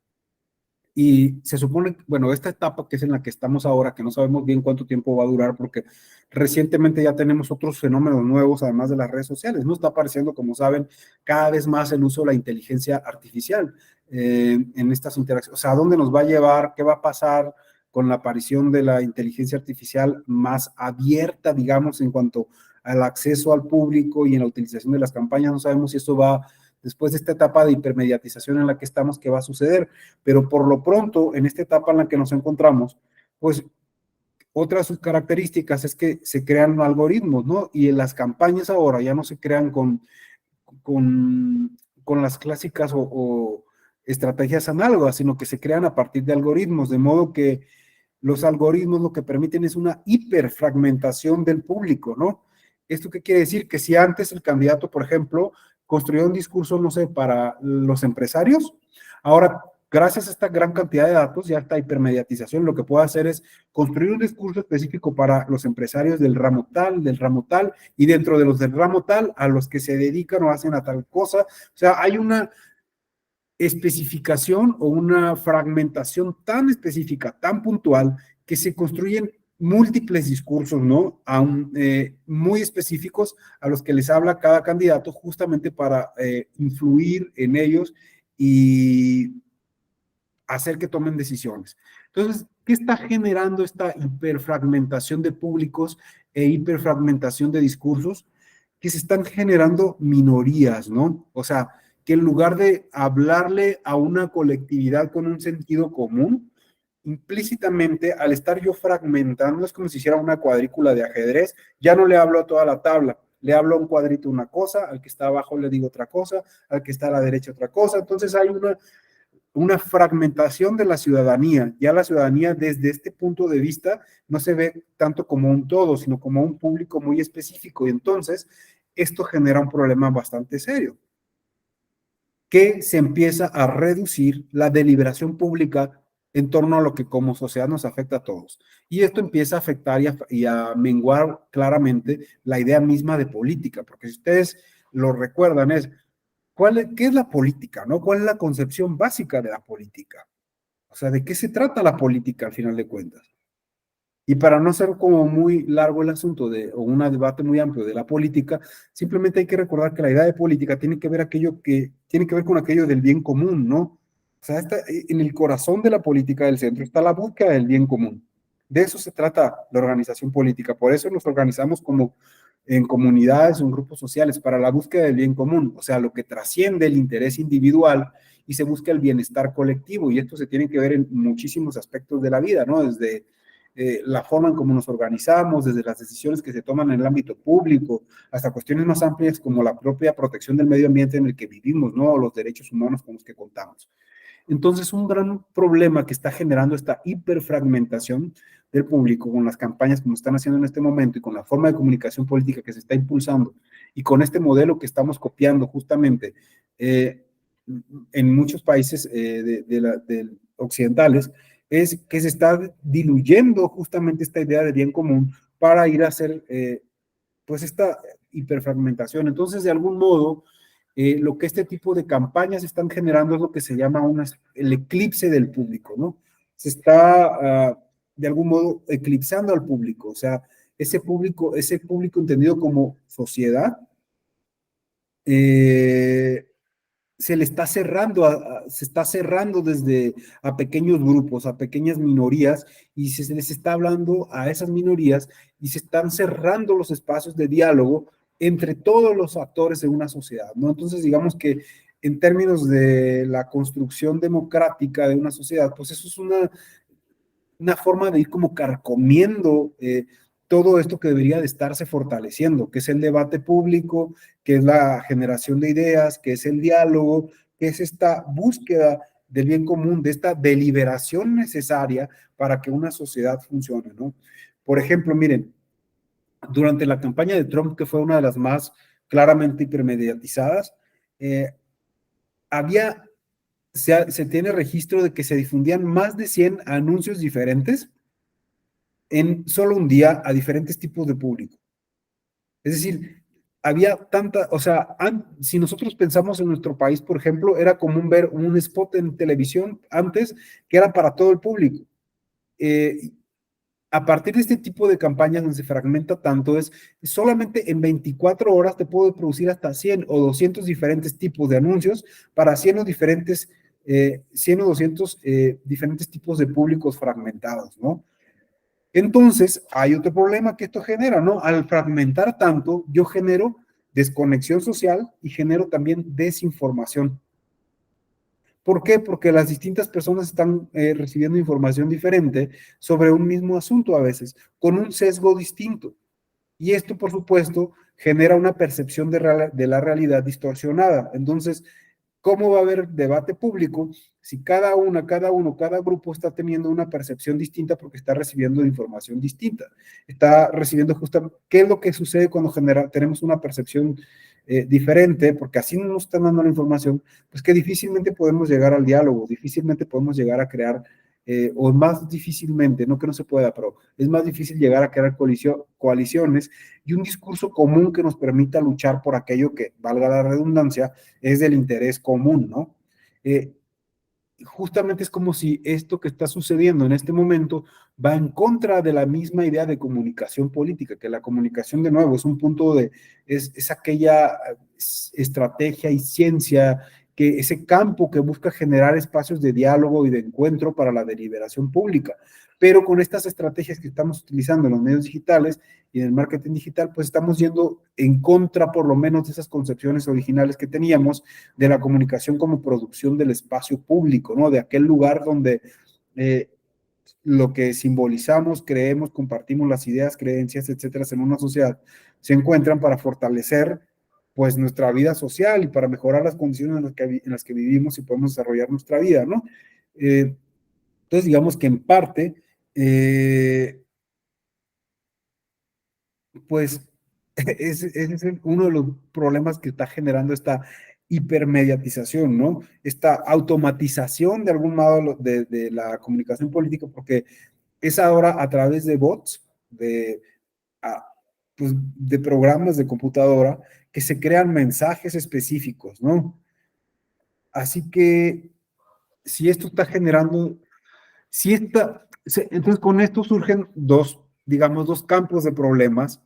Y se supone, bueno, esta etapa que es en la que estamos ahora, que no sabemos bien cuánto tiempo va a durar, porque recientemente ya tenemos otros fenómenos nuevos, además de las redes sociales, ¿no? Está apareciendo, como saben, cada vez más el uso de la inteligencia artificial en estas interacciones. O sea, ¿a dónde nos va a llevar? ¿Qué va a pasar con la aparición de la inteligencia artificial más abierta, digamos, en cuanto al acceso al público y en la utilización de las campañas? No sabemos si esto va, después de esta etapa de hipermediatización en la que estamos, qué va a suceder, pero por lo pronto, en esta etapa en la que nos encontramos, pues otra de sus características es que se crean algoritmos, ¿no? Y en las campañas ahora ya no se crean con las clásicas o estrategias análogas, sino que se crean a partir de algoritmos, de modo que los algoritmos lo que permiten es una hiperfragmentación del público, ¿no? ¿Esto qué quiere decir? Que si antes el candidato, por ejemplo, construyó un discurso, no sé, para los empresarios, ahora, gracias a esta gran cantidad de datos y a esta hipermediatización, lo que puede hacer es construir un discurso específico para los empresarios del ramo tal, y dentro de los del ramo tal, a los que se dedican o hacen a tal cosa. O sea, hay una especificación o una fragmentación tan específica, tan puntual, que se construyen múltiples discursos, ¿no? Muy específicos a los que les habla cada candidato justamente para influir en ellos y hacer que tomen decisiones. Entonces, ¿qué está generando esta hiperfragmentación de públicos e hiperfragmentación de discursos? Que se están generando minorías, ¿no? O sea, que en lugar de hablarle a una colectividad con un sentido común, implícitamente, al estar yo fragmentando, es como si hiciera una cuadrícula de ajedrez, ya no le hablo a toda la tabla, le hablo a un cuadrito una cosa, al que está abajo le digo otra cosa, al que está a la derecha otra cosa. Entonces hay una fragmentación de la ciudadanía. Ya la ciudadanía desde este punto de vista no se ve tanto como un todo, sino como un público muy específico, y entonces esto genera un problema bastante serio, que se empieza a reducir la deliberación pública en torno a lo que como sociedad nos afecta a todos. Y esto empieza a afectar y a menguar claramente la idea misma de política, porque si ustedes lo recuerdan ¿qué es la política, no? ¿Cuál es la concepción básica de la política? O sea, ¿de qué se trata la política al final de cuentas? Y para no ser como muy largo el asunto o un debate muy amplio de la política, simplemente hay que recordar que la idea de política tiene que ver con aquello del bien común, ¿no? O sea, en el corazón de la política del centro está la búsqueda del bien común. De eso se trata la organización política. Por eso nos organizamos como en comunidades o en grupos sociales para la búsqueda del bien común, o sea, lo que trasciende el interés individual y se busca el bienestar colectivo. Y esto se tiene que ver en muchísimos aspectos de la vida, ¿no? Desde la forma en cómo nos organizamos, desde las decisiones que se toman en el ámbito público, hasta cuestiones más amplias como la propia protección del medio ambiente en el que vivimos, ¿no? O los derechos humanos con los que contamos. Entonces, un gran problema que está generando esta hiperfragmentación del público con las campañas como están haciendo en este momento y con la forma de comunicación política que se está impulsando y con este modelo que estamos copiando justamente, en muchos países occidentales, es que se está diluyendo justamente esta idea de bien común para ir a hacer pues esta hiperfragmentación. Entonces, de algún modo, lo que este tipo de campañas están generando es lo que se llama el eclipse del público, ¿no? Se está, de algún modo, eclipsando al público, o sea, ese público entendido como sociedad, se le está cerrando, se está cerrando desde a pequeños grupos, a pequeñas minorías, y se les está hablando a esas minorías y se están cerrando los espacios de diálogo entre todos los actores de una sociedad, ¿no? Entonces, digamos que en términos de la construcción democrática de una sociedad, pues eso es una forma de ir como carcomiendo todo esto que debería de estarse fortaleciendo, que es el debate público, que es la generación de ideas, que es el diálogo, que es esta búsqueda del bien común, de esta deliberación necesaria para que una sociedad funcione, ¿no? Por ejemplo, miren, durante la campaña de Trump, que fue una de las más claramente hipermediatizadas, se tiene registro de que se difundían más de 100 anuncios diferentes en solo un día a diferentes tipos de público. Es decir, había tanta, o sea, si nosotros pensamos en nuestro país, por ejemplo, era común ver un spot en televisión antes que era para todo el público. A partir de este tipo de campañas donde se fragmenta tanto, solamente en 24 horas te puedo producir hasta 100 o 200 diferentes tipos de anuncios para 100 o 200 diferentes tipos de públicos fragmentados, ¿no? Entonces, hay otro problema que esto genera, ¿no? Al fragmentar tanto, yo genero desconexión social y genero también desinformación. ¿Por qué? Porque las distintas personas están recibiendo información diferente sobre un mismo asunto a veces, con un sesgo distinto. Y esto, por supuesto, genera una percepción de la realidad distorsionada. Entonces, ¿cómo va a haber debate público si cada grupo está teniendo una percepción distinta porque está recibiendo información distinta? Está recibiendo justamente, ¿qué es lo que sucede cuando tenemos una percepción diferente? Porque así no nos están dando la información, pues que difícilmente podemos llegar al diálogo, difícilmente podemos llegar a crear, o más difícilmente, no que no se pueda, pero es más difícil llegar a crear coaliciones y un discurso común que nos permita luchar por aquello que, valga la redundancia, es del interés común, ¿no? Justamente es como si esto que está sucediendo en este momento va en contra de la misma idea de comunicación política, que la comunicación, de nuevo, es un punto es aquella estrategia y ciencia, que ese campo que busca generar espacios de diálogo y de encuentro para la deliberación pública. Pero con estas estrategias que estamos utilizando en los medios digitales y en el marketing digital, pues estamos yendo en contra, por lo menos, de esas concepciones originales que teníamos de la comunicación como producción del espacio público, ¿no? De aquel lugar donde lo que simbolizamos, creemos, compartimos las ideas, creencias, etcétera, en una sociedad, se encuentran para fortalecer, pues, nuestra vida social y para mejorar las condiciones en las que vivimos y podemos desarrollar nuestra vida, ¿no? Entonces, digamos que en parte, pues ese es uno de los problemas que está generando esta hipermediatización, ¿no? Esta automatización de algún modo de la comunicación política, porque es ahora a través de bots, pues, de programas de computadora, que se crean mensajes específicos, ¿no? Así que si esto está generando, entonces con esto surgen dos campos de problemas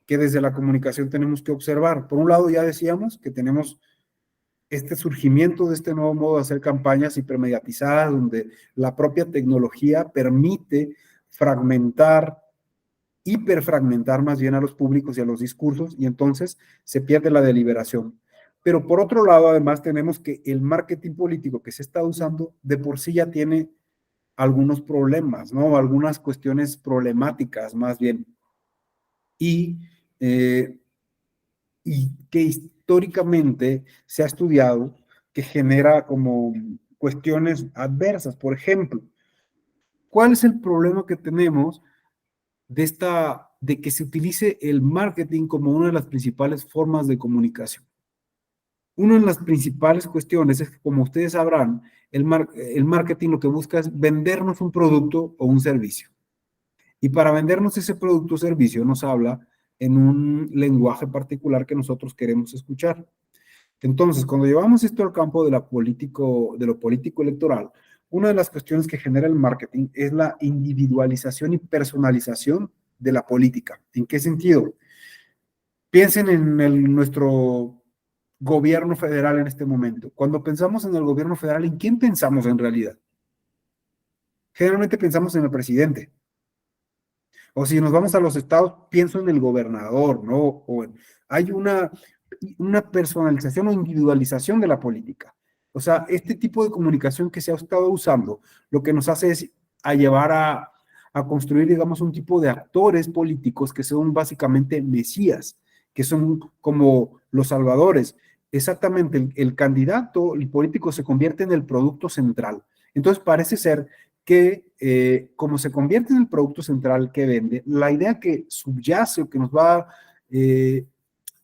que desde la comunicación tenemos que observar. Por un lado, ya decíamos que tenemos este surgimiento de este nuevo modo de hacer campañas hipermediatizadas, donde la propia tecnología permite hiperfragmentar más bien a los públicos y a los discursos, y entonces se pierde la deliberación. Pero por otro lado, además, tenemos que el marketing político que se está usando de por sí ya tiene algunos problemas, ¿no? Algunas cuestiones problemáticas más bien. Y que históricamente se ha estudiado que genera como cuestiones adversas. Por ejemplo, ¿cuál es el problema que tenemos de que se utilice el marketing como una de las principales formas de comunicación? Una de las principales cuestiones es que, como ustedes sabrán, el marketing lo que busca es vendernos un producto o un servicio. Y para vendernos ese producto o servicio nos habla en un lenguaje particular que nosotros queremos escuchar. Entonces, cuando llevamos esto al campo de lo político electoral, una de las cuestiones que genera el marketing es la individualización y personalización de la política. ¿En qué sentido? Piensen en nuestro gobierno federal en este momento. Cuando pensamos en el gobierno federal, ¿en quién pensamos en realidad? Generalmente pensamos en el presidente. O si nos vamos a los estados, pienso en el gobernador, ¿no? Hay una personalización o individualización de la política. O sea, este tipo de comunicación que se ha estado usando, lo que nos hace es llevar a construir, digamos, un tipo de actores políticos que son básicamente mesías, que son como los salvadores. Exactamente, el candidato, el político se convierte en el producto central. Entonces parece ser que como se convierte en el producto central que vende, la idea que subyace o que nos va,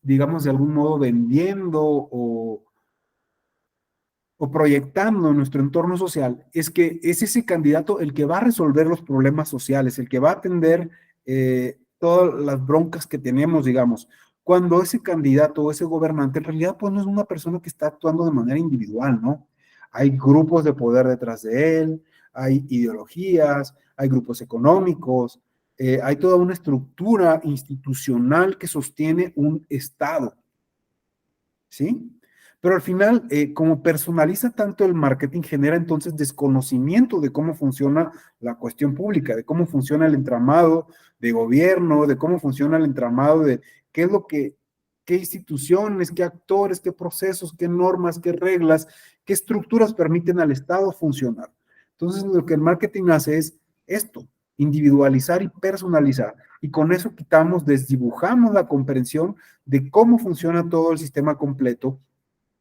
digamos, de algún modo vendiendo o proyectando en nuestro entorno social es que es ese candidato el que va a resolver los problemas sociales, el que va a atender todas las broncas que tenemos, digamos, cuando ese candidato o ese gobernante en realidad pues no es una persona que está actuando de manera individual, ¿no? Hay grupos de poder detrás de él, hay ideologías, hay grupos económicos, hay toda una estructura institucional que sostiene un Estado, ¿sí? Pero al final, como personaliza tanto el marketing, genera entonces desconocimiento de cómo funciona la cuestión pública, de cómo funciona el entramado de gobierno, de cómo funciona el entramado de qué es lo que, qué instituciones, qué actores, qué procesos, qué normas, qué reglas, qué estructuras permiten al Estado funcionar. Entonces, lo que el marketing hace es esto, individualizar y personalizar. Y con eso quitamos, desdibujamos la comprensión de cómo funciona todo el sistema completo.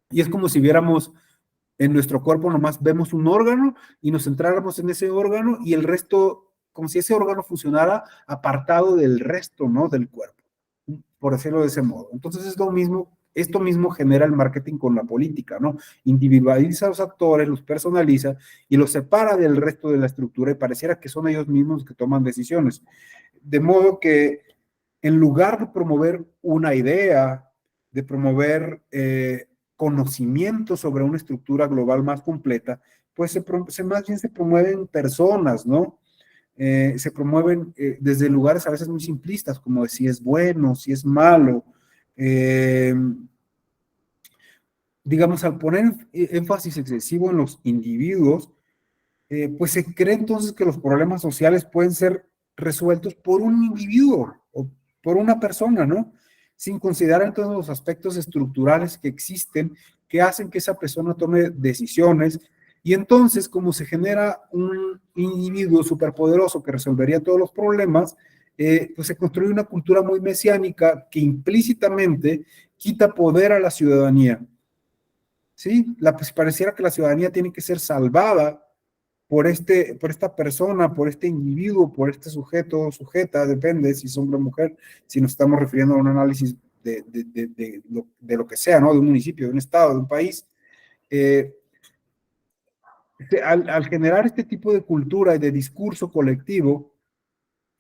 Y es como si viéramos en nuestro cuerpo, nomás vemos un órgano y nos centráramos en ese órgano y el resto, como si ese órgano funcionara apartado del resto, ¿no? Del cuerpo, por decirlo de ese modo. Entonces es lo mismo, esto mismo genera el marketing con la política, ¿no? Individualiza a los actores, los personaliza y los separa del resto de la estructura y pareciera que son ellos mismos los que toman decisiones. De modo que en lugar de promover una idea, de promover conocimiento sobre una estructura global más completa, pues más bien se promueven personas, ¿no? Se promueven desde lugares a veces muy simplistas, como de si es bueno, si es malo. Digamos, al poner énfasis excesivo en los individuos, pues se cree entonces que los problemas sociales pueden ser resueltos por un individuo o por una persona, ¿no? Sin considerar entonces los aspectos estructurales que existen, que hacen que esa persona tome decisiones. Y entonces, como se genera un individuo superpoderoso que resolvería todos los problemas, pues se construye una cultura muy mesiánica que implícitamente quita poder a la ciudadanía. ¿Sí? Pues pareciera que la ciudadanía tiene que ser salvada por esta persona, por este individuo, por este sujeto o sujeta, depende si es hombre o mujer, si nos estamos refiriendo a un análisis de lo que sea, ¿no? De un municipio, de un estado, de un país. Al generar este tipo de cultura y de discurso colectivo,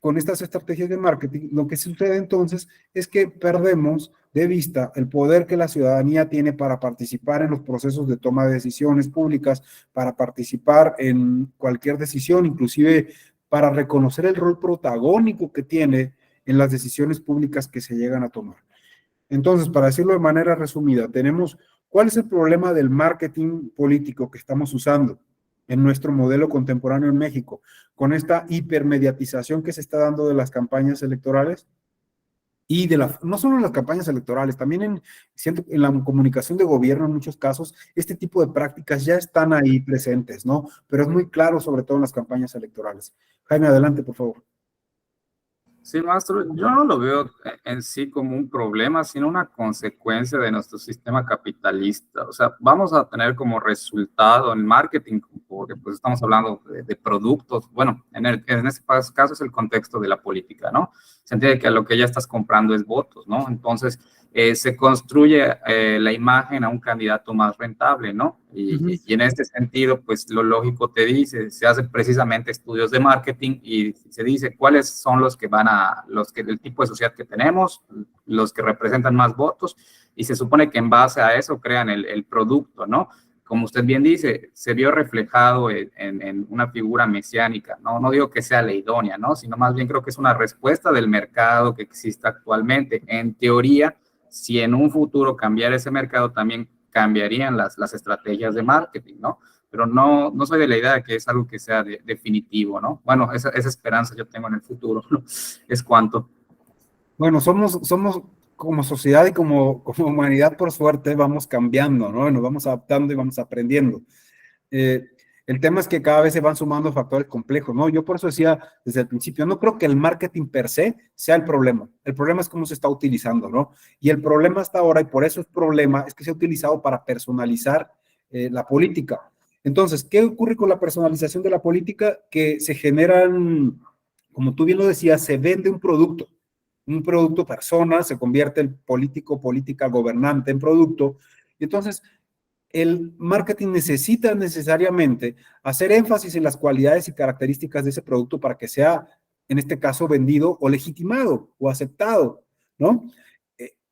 con estas estrategias de marketing, lo que sucede entonces es que perdemos de vista el poder que la ciudadanía tiene para participar en los procesos de toma de decisiones públicas, para participar en cualquier decisión, inclusive para reconocer el rol protagónico que tiene en las decisiones públicas que se llegan a tomar. Entonces, para decirlo de manera resumida, tenemos cuál es el problema del marketing político que estamos usando en nuestro modelo contemporáneo en México, con esta hipermediatización que se está dando de las campañas electorales y no solo en las campañas electorales, también en la comunicación de gobierno en muchos casos, este tipo de prácticas ya están ahí presentes, ¿no? Pero es muy claro, sobre todo en las campañas electorales. Jaime, adelante, por favor. Sí, maestro, yo no lo veo en sí como un problema, sino una consecuencia de nuestro sistema capitalista. O sea, vamos a tener como resultado en marketing, porque pues estamos hablando de productos. Bueno, en este caso es el contexto de la política, ¿no? Se entiende que lo que ya estás comprando es votos, ¿no? Entonces, se construye la imagen a un candidato más rentable, ¿no? Y en este sentido, pues lo lógico te dice, se hacen precisamente estudios de marketing y se dice cuáles son los que van a, el tipo de sociedad que tenemos, los que representan más votos, y se supone que en base a eso crean el producto, ¿no? Como usted bien dice, se vio reflejado en una figura mesiánica, ¿no? No digo que sea la idónea, ¿no? Sino más bien creo que es una respuesta del mercado que existe actualmente. En teoría, si en un futuro cambiara ese mercado, también cambiarían las estrategias de marketing, ¿no? Pero no soy de la idea de que es algo que sea definitivo, ¿no? Bueno, esa esperanza yo tengo en el futuro, ¿no? Es cuanto. Bueno, somos como sociedad y como humanidad, por suerte, vamos cambiando, ¿no? Nos vamos adaptando y vamos aprendiendo. El tema es que cada vez se van sumando factores complejos, ¿no? Yo por eso decía desde el principio, no creo que el marketing per se sea el problema es cómo se está utilizando, ¿no? Y el problema hasta ahora, y por eso es problema, es que se ha utilizado para personalizar la política. Entonces, ¿qué ocurre con la personalización de la política? Que se generan, como tú bien lo decías, se vende un producto persona, se convierte el político, política, gobernante en producto, y entonces el marketing necesita necesariamente hacer énfasis en las cualidades y características de ese producto para que sea, en este caso, vendido o legitimado o aceptado, ¿no?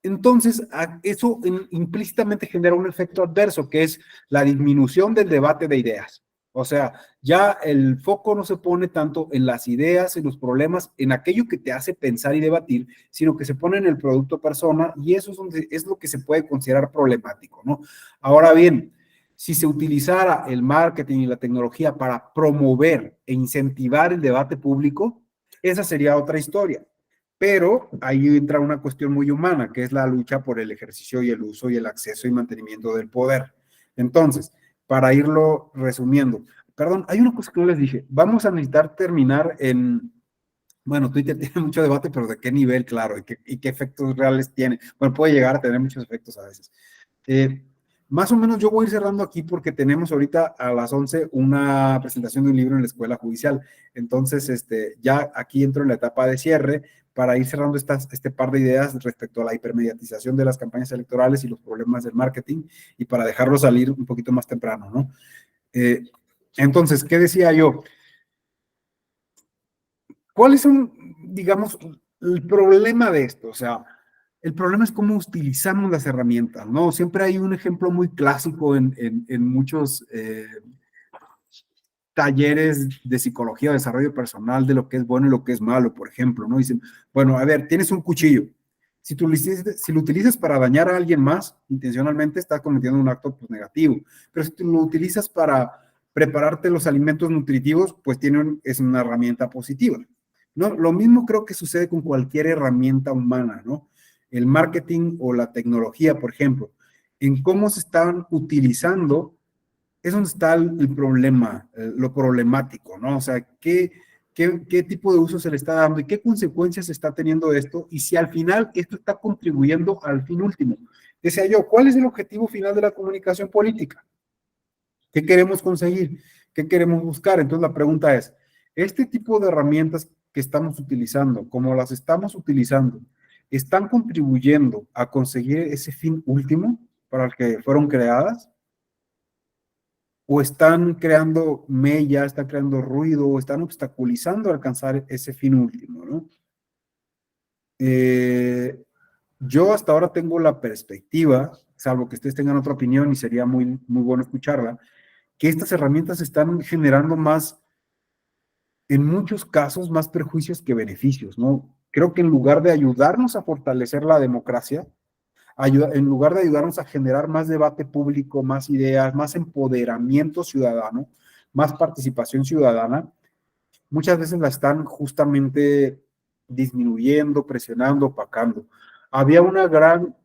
Entonces, eso implícitamente genera un efecto adverso, que es la disminución del debate de ideas. O sea, ya el foco no se pone tanto en las ideas, en los problemas, en aquello que te hace pensar y debatir, sino que se pone en el producto persona, y eso es lo que se puede considerar problemático, ¿no? Ahora bien, si se utilizara el marketing y la tecnología para promover e incentivar el debate público, esa sería otra historia. Pero ahí entra una cuestión muy humana, que es la lucha por el ejercicio y el uso y el acceso y mantenimiento del poder. Entonces, para irlo resumiendo, perdón, hay una cosa que no les dije, vamos a necesitar terminar bueno, Twitter tiene mucho debate, pero ¿de qué nivel, claro? ¿Y qué efectos reales tiene? Bueno, puede llegar a tener muchos efectos a veces. Más o menos yo voy a ir cerrando aquí porque tenemos ahorita a las 11 una presentación de un libro en la Escuela Judicial. Entonces, ya aquí entro en la etapa de cierre para ir cerrando este par de ideas respecto a la hipermediatización de las campañas electorales y los problemas del marketing, y para dejarlo salir un poquito más temprano, ¿no? Entonces, ¿qué decía yo? ¿Cuáles son, digamos, el problema de esto? O sea, el problema es cómo utilizamos las herramientas, ¿no? Siempre hay un ejemplo muy clásico en muchos talleres de psicología o desarrollo personal de lo que es bueno y lo que es malo, por ejemplo, ¿no? Dicen, bueno, a ver, tienes un cuchillo. Si lo utilizas para dañar a alguien más, intencionalmente estás cometiendo un acto pues, negativo. Pero si tú lo utilizas para prepararte los alimentos nutritivos, pues es una herramienta positiva, ¿no? Lo mismo creo que sucede con cualquier herramienta humana, ¿no? El marketing o la tecnología, por ejemplo, en cómo se están utilizando es donde está el problema, lo problemático, ¿no? O sea, ¿qué tipo de uso se le está dando y qué consecuencias está teniendo esto? Y si al final esto está contribuyendo al fin último. Decía yo, ¿cuál es el objetivo final de la comunicación política? ¿Qué queremos conseguir? ¿Qué queremos buscar? Entonces la pregunta es, ¿este tipo de herramientas que estamos utilizando, como las estamos utilizando, están contribuyendo a conseguir ese fin último para el que fueron creadas? ¿O están creando mella, están creando ruido, o están obstaculizando alcanzar ese fin último, ¿no? Yo hasta ahora tengo la perspectiva, salvo que ustedes tengan otra opinión y sería muy, muy bueno escucharla, que estas herramientas están generando más, en muchos casos, más perjuicios que beneficios, ¿no? Creo que en lugar de ayudarnos a fortalecer la democracia, en lugar de ayudarnos a generar más debate público, más ideas, más empoderamiento ciudadano, más participación ciudadana, muchas veces la están justamente disminuyendo, presionando, opacando. Había una gran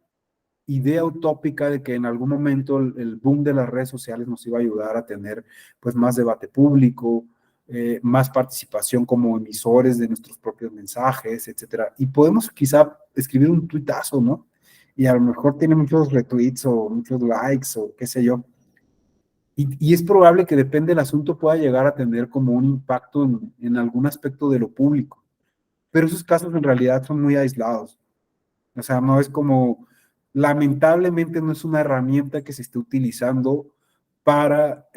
idea utópica de que en algún momento el boom de las redes sociales nos iba a ayudar a tener pues más debate público, más participación como emisores de nuestros propios mensajes, etcétera. Y podemos quizá escribir un tuitazo, ¿no? Y a lo mejor tiene muchos retweets o muchos likes o qué sé yo. Y es probable que depende del asunto pueda llegar a tener como un impacto en algún aspecto de lo público. Pero esos casos en realidad son muy aislados. O sea, no es como lamentablemente no es una herramienta que se esté utilizando para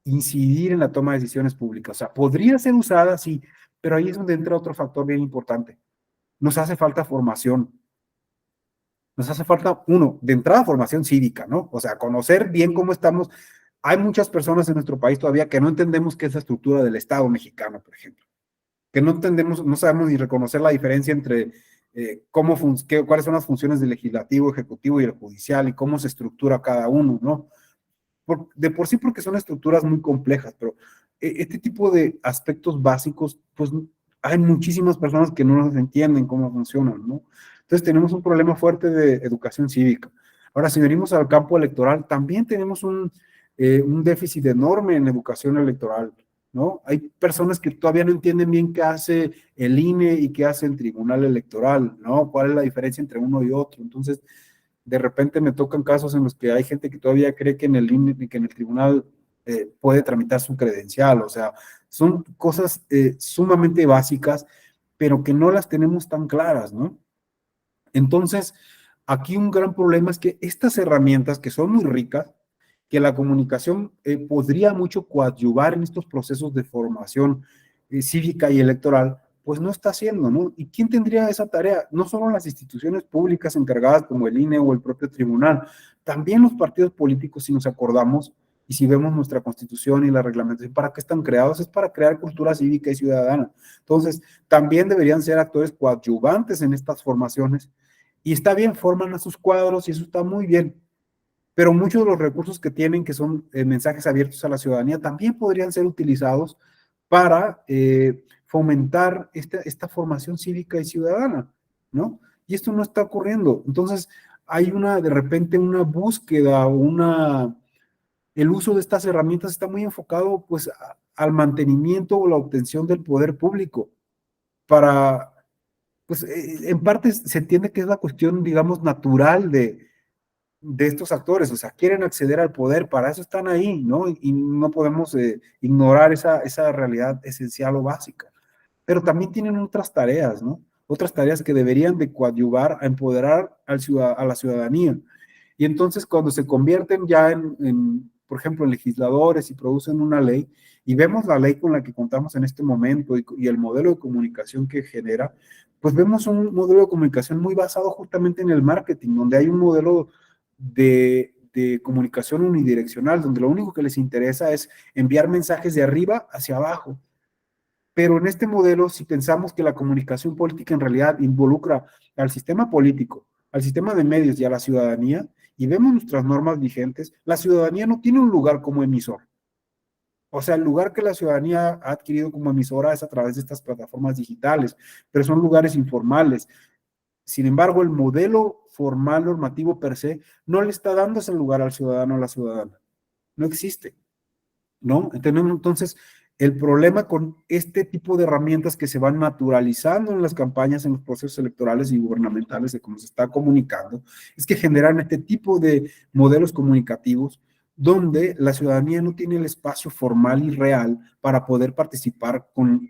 incidir en la toma de decisiones públicas. O sea, podría ser usada, sí, pero ahí es donde entra otro factor bien importante. Nos hace falta formación. Nos hace falta, uno, de entrada formación cívica, ¿no? O sea, conocer bien cómo estamos. Hay muchas personas en nuestro país todavía que no entendemos qué es la estructura del Estado mexicano, por ejemplo. Que no entendemos, no sabemos ni reconocer la diferencia entre cuáles son las funciones del legislativo, ejecutivo y el judicial y cómo se estructura cada uno, ¿no? De por sí porque son estructuras muy complejas, pero este tipo de aspectos básicos, pues hay muchísimas personas que no nos entienden cómo funcionan, ¿no? Entonces tenemos un problema fuerte de educación cívica. Ahora, si venimos al campo electoral, también tenemos un déficit enorme en educación electoral, ¿no? Hay personas que todavía no entienden bien qué hace el INE y qué hace el Tribunal Electoral, ¿no? ¿Cuál es la diferencia entre uno y otro? Entonces, de repente me tocan casos en los que hay gente que todavía cree que en el INE, que en el tribunal puede tramitar su credencial, o sea, son cosas sumamente básicas, pero que no las tenemos tan claras, ¿no? Entonces, aquí un gran problema es que estas herramientas que son muy ricas, que la comunicación podría mucho coadyuvar en estos procesos de formación cívica y electoral, pues no está haciendo, ¿no? ¿Y quién tendría esa tarea? No solo las instituciones públicas encargadas como el INE o el propio tribunal, también los partidos políticos, si nos acordamos y si vemos nuestra constitución y la reglamentación, ¿para qué están creados? Es para crear cultura cívica y ciudadana. Entonces, también deberían ser actores coadyuvantes en estas formaciones. Y está bien, forman a sus cuadros y eso está muy bien, pero muchos de los recursos que tienen, que son mensajes abiertos a la ciudadanía, también podrían ser utilizados para fomentar esta formación cívica y ciudadana, ¿no? Y esto no está ocurriendo. Entonces, hay de repente una búsqueda, el uso de estas herramientas está muy enfocado, pues, al mantenimiento o la obtención del poder público para, pues, en parte se entiende que es la cuestión, digamos, natural de estos actores, o sea, quieren acceder al poder, para eso están ahí, ¿no? Y no podemos ignorar esa realidad esencial o básica. Pero también tienen otras tareas, ¿no? Otras tareas que deberían de coadyuvar a empoderar a la ciudadanía. Y entonces cuando se convierten ya por ejemplo, en legisladores y producen una ley, y vemos la ley con la que contamos en este momento y el modelo de comunicación que genera, pues vemos un modelo de comunicación muy basado justamente en el marketing, donde hay un modelo de comunicación unidireccional, donde lo único que les interesa es enviar mensajes de arriba hacia abajo. Pero en este modelo, si pensamos que la comunicación política en realidad involucra al sistema político, al sistema de medios y a la ciudadanía, y vemos nuestras normas vigentes, la ciudadanía no tiene un lugar como emisor. O sea, el lugar que la ciudadanía ha adquirido como emisora es a través de estas plataformas digitales, pero son lugares informales. Sin embargo, el modelo formal normativo per se no le está dando ese lugar al ciudadano o a la ciudadana. No existe, ¿no? Entonces, el problema con este tipo de herramientas que se van naturalizando en las campañas, en los procesos electorales y gubernamentales de cómo se está comunicando, es que generan este tipo de modelos comunicativos donde la ciudadanía no tiene el espacio formal y real para poder participar con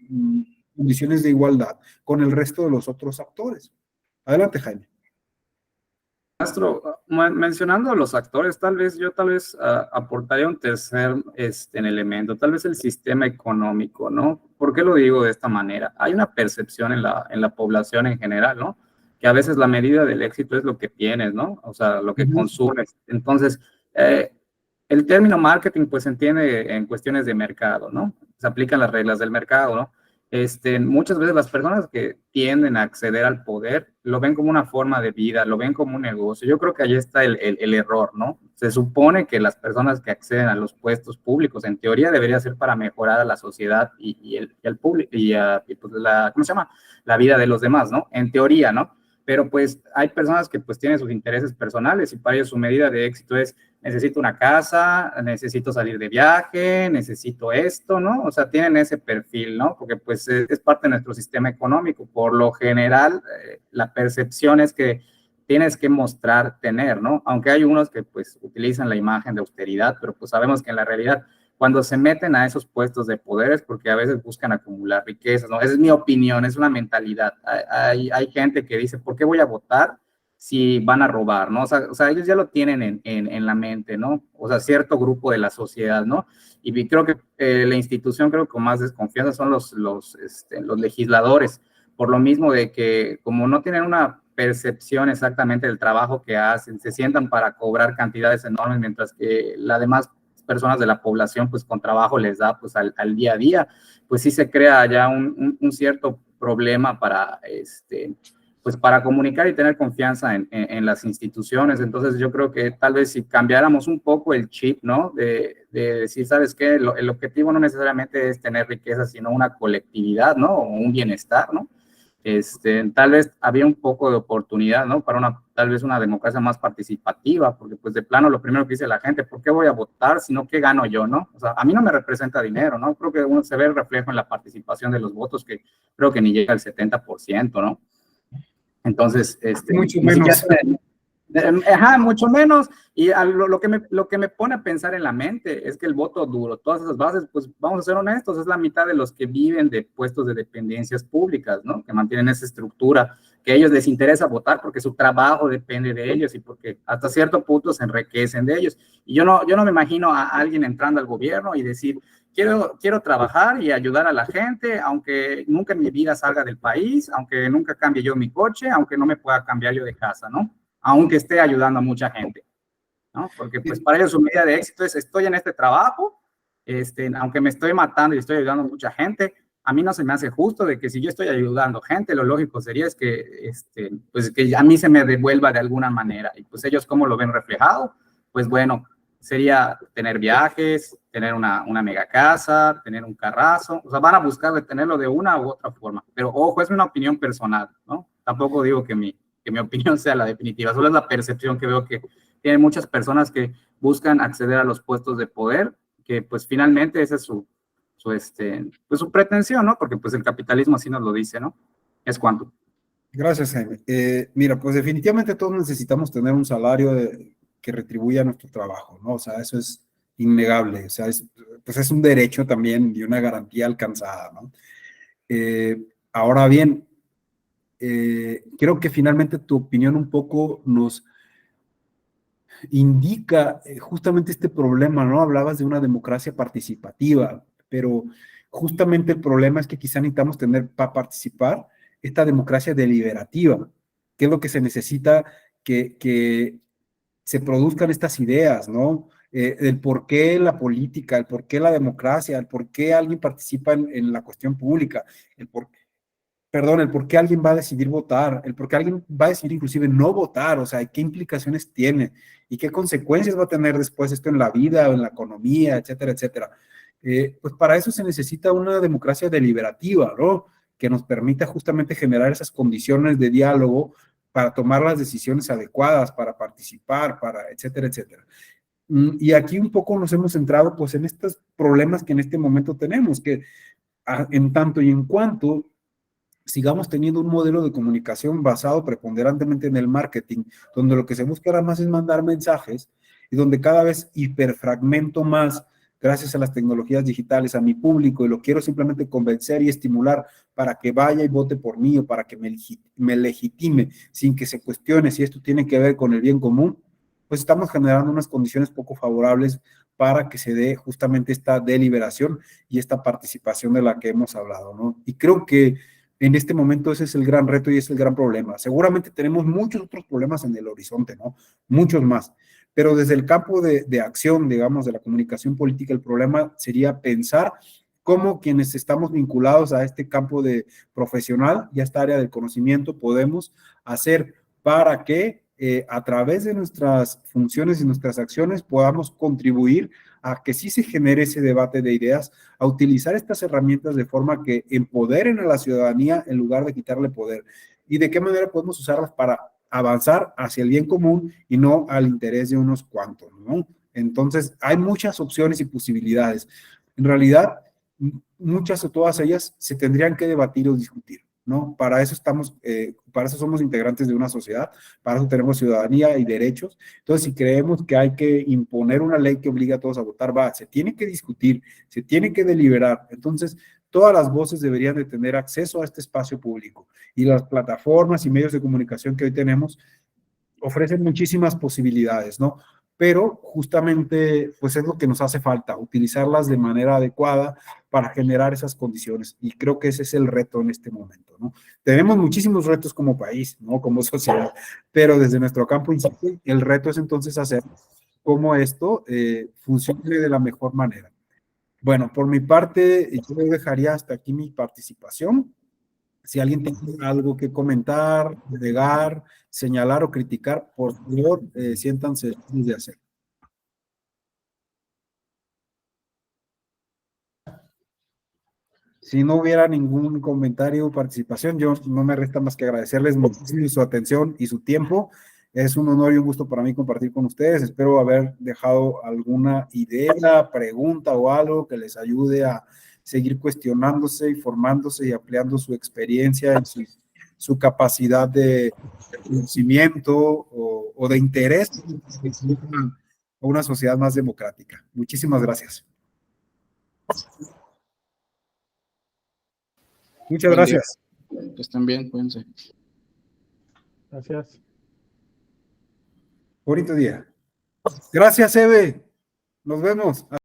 condiciones de igualdad con el resto de los otros actores. Adelante, Jaime. Maestro, mencionando a los actores, tal vez aportaría un tercer elemento, tal vez el sistema económico, ¿no? ¿Por qué lo digo de esta manera? Hay una percepción en la población en general, ¿no? Que a veces la medida del éxito es lo que tienes, ¿no? O sea, lo que consumes. Entonces, el término marketing, pues, se entiende en cuestiones de mercado, ¿no? Se aplican las reglas del mercado, ¿no? Muchas veces las personas que tienden a acceder al poder lo ven como una forma de vida, lo ven como un negocio. Yo creo que ahí está el error, ¿no? Se supone que las personas que acceden a los puestos públicos, en teoría, debería ser para mejorar a la sociedad y el público, pues ¿cómo se llama? La vida de los demás, ¿no? En teoría, ¿no? Pero pues hay personas que pues tienen sus intereses personales y para ellos su medida de éxito es necesito una casa, necesito salir de viaje, necesito esto, ¿no? O sea, tienen ese perfil, ¿no? Porque pues es parte de nuestro sistema económico. Por lo general, la percepción es que tienes que mostrar tener, ¿no? Aunque hay unos que pues utilizan la imagen de austeridad, pero pues sabemos que en la realidad cuando se meten a esos puestos de poderes, porque a veces buscan acumular riquezas, ¿no? Esa es mi opinión, es una mentalidad. Hay gente que dice, ¿por qué voy a votar si van a robar, ¿no? O sea, ellos ya lo tienen en la mente, ¿no? O sea, cierto grupo de la sociedad, ¿no? Y creo que la institución, creo que con más desconfianza son los legisladores, por lo mismo de que como no tienen una percepción exactamente del trabajo que hacen, se sientan para cobrar cantidades enormes, mientras que las demás personas de la población, pues con trabajo les da, pues al día a día, pues sí se crea ya un cierto problema para, pues para comunicar y tener confianza en las instituciones. Entonces yo creo que tal vez si cambiáramos un poco el chip, ¿no? De decir, ¿sabes qué? El objetivo no necesariamente es tener riqueza, sino una colectividad, ¿no? O un bienestar, ¿no? Tal vez había un poco de oportunidad, ¿no? Para tal vez una democracia más participativa, porque pues de plano lo primero que dice la gente, ¿por qué voy a votar si no qué gano yo, no? O sea, a mí no me representa dinero, ¿no? Creo que uno se ve el reflejo en la participación de los votos, que creo que ni llega al 70%, ¿no? Entonces, mucho menos. Mucho menos. Y lo que me pone a pensar en la mente es que el voto duro, todas esas bases, pues vamos a ser honestos, es la mitad de los que viven de puestos de dependencias públicas, ¿no? Que mantienen esa estructura, que a ellos les interesa votar porque su trabajo depende de ellos y porque hasta cierto punto se enriquecen de ellos. Y yo no me imagino a alguien entrando al gobierno y decir, quiero trabajar y ayudar a la gente, aunque nunca en mi vida salga del país, aunque nunca cambie yo mi coche, aunque no me pueda cambiar yo de casa, ¿no? Aunque esté ayudando a mucha gente, ¿no? Porque pues para ellos su medida de éxito es, estoy en este trabajo, aunque me estoy matando y estoy ayudando a mucha gente, a mí no se me hace justo de que si yo estoy ayudando gente, lo lógico sería es que, pues que a mí se me devuelva de alguna manera. Y pues ellos, ¿cómo lo ven reflejado? Pues bueno, sería tener viajes, tener una mega casa, tener un carrazo, o sea, van a buscar de tenerlo de una u otra forma. Pero ojo, es una opinión personal, ¿no? Tampoco digo que mi opinión sea la definitiva, solo es la percepción que veo que tienen muchas personas que buscan acceder a los puestos de poder, que pues finalmente esa es pues su pretensión, ¿no? Porque pues el capitalismo así nos lo dice, ¿no? Es cuanto. Gracias, Jaime. Mira, pues definitivamente todos necesitamos tener un salario que retribuya nuestro trabajo, ¿no? O sea, eso es innegable, o sea, pues es un derecho también y una garantía alcanzada, ¿no? Ahora bien, creo que finalmente tu opinión un poco nos indica justamente este problema, ¿no? Hablabas de una democracia participativa, pero justamente el problema es que quizá necesitamos tener para participar esta democracia deliberativa, que es lo que se necesita que se produzcan estas ideas, ¿no? El por qué la política, el por qué la democracia, el por qué alguien participa en la cuestión pública, el por qué alguien va a decidir votar, el por qué alguien va a decidir inclusive no votar, o sea, qué implicaciones tiene y qué consecuencias va a tener después esto en la vida o en la economía, etcétera, etcétera. Pues para eso se necesita una democracia deliberativa, ¿no? Que nos permita justamente generar esas condiciones de diálogo para tomar las decisiones adecuadas, para participar, para etcétera, etcétera. Y aquí un poco nos hemos centrado pues en estos problemas que en este momento tenemos, que en tanto y en cuanto sigamos teniendo un modelo de comunicación basado preponderantemente en el marketing, donde lo que se busca ahora más es mandar mensajes y donde cada vez hiperfragmento más, gracias a las tecnologías digitales, a mi público y lo quiero simplemente convencer y estimular para que vaya y vote por mí o para que me legitime sin que se cuestione si esto tiene que ver con el bien común, pues estamos generando unas condiciones poco favorables para que se dé justamente esta deliberación y esta participación de la que hemos hablado, ¿no? Y creo que en este momento ese es el gran reto y es el gran problema. Seguramente tenemos muchos otros problemas en el horizonte, ¿no? Muchos más. Pero desde el campo de acción, digamos, de la comunicación política, el problema sería pensar cómo quienes estamos vinculados a este campo de profesional y a esta área del conocimiento podemos hacer para que a través de nuestras funciones y nuestras acciones podamos contribuir a que sí se genere ese debate de ideas, a utilizar estas herramientas de forma que empoderen a la ciudadanía en lugar de quitarle poder. ¿Y de qué manera podemos usarlas para avanzar hacia el bien común y no al interés de unos cuantos, ¿no? Entonces, hay muchas opciones y posibilidades. En realidad, muchas o todas ellas se tendrían que debatir o discutir, ¿no? Para eso para eso somos integrantes de una sociedad, para eso tenemos ciudadanía y derechos. Entonces, si creemos que hay que imponer una ley que obliga a todos a votar, se tiene que discutir, se tiene que deliberar. Entonces, todas las voces deberían de tener acceso a este espacio público y las plataformas y medios de comunicación que hoy tenemos ofrecen muchísimas posibilidades, ¿no? Pero justamente, pues es lo que nos hace falta, utilizarlas de manera adecuada para generar esas condiciones. Y creo que ese es el reto en este momento, ¿no? Tenemos muchísimos retos como país, ¿no? Como sociedad, pero desde nuestro campo, insisto, el reto es entonces hacer cómo esto funcione de la mejor manera. Bueno, por mi parte, yo dejaría hasta aquí mi participación. Si alguien tiene algo que comentar, agregar, señalar o criticar, por favor, siéntanse libres de hacer. Si no hubiera ningún comentario o participación, yo no me resta más que agradecerles muchísimo su atención y su tiempo. Es un honor y un gusto para mí compartir con ustedes. Espero haber dejado alguna idea, pregunta o algo que les ayude a seguir cuestionándose y formándose y ampliando su experiencia y su capacidad de conocimiento o de interés a una sociedad más democrática. Muchísimas gracias. Muchas Buen día. gracias. Que estén bien, cuídense. Gracias. Bonito día. Gracias, Eve. Nos vemos.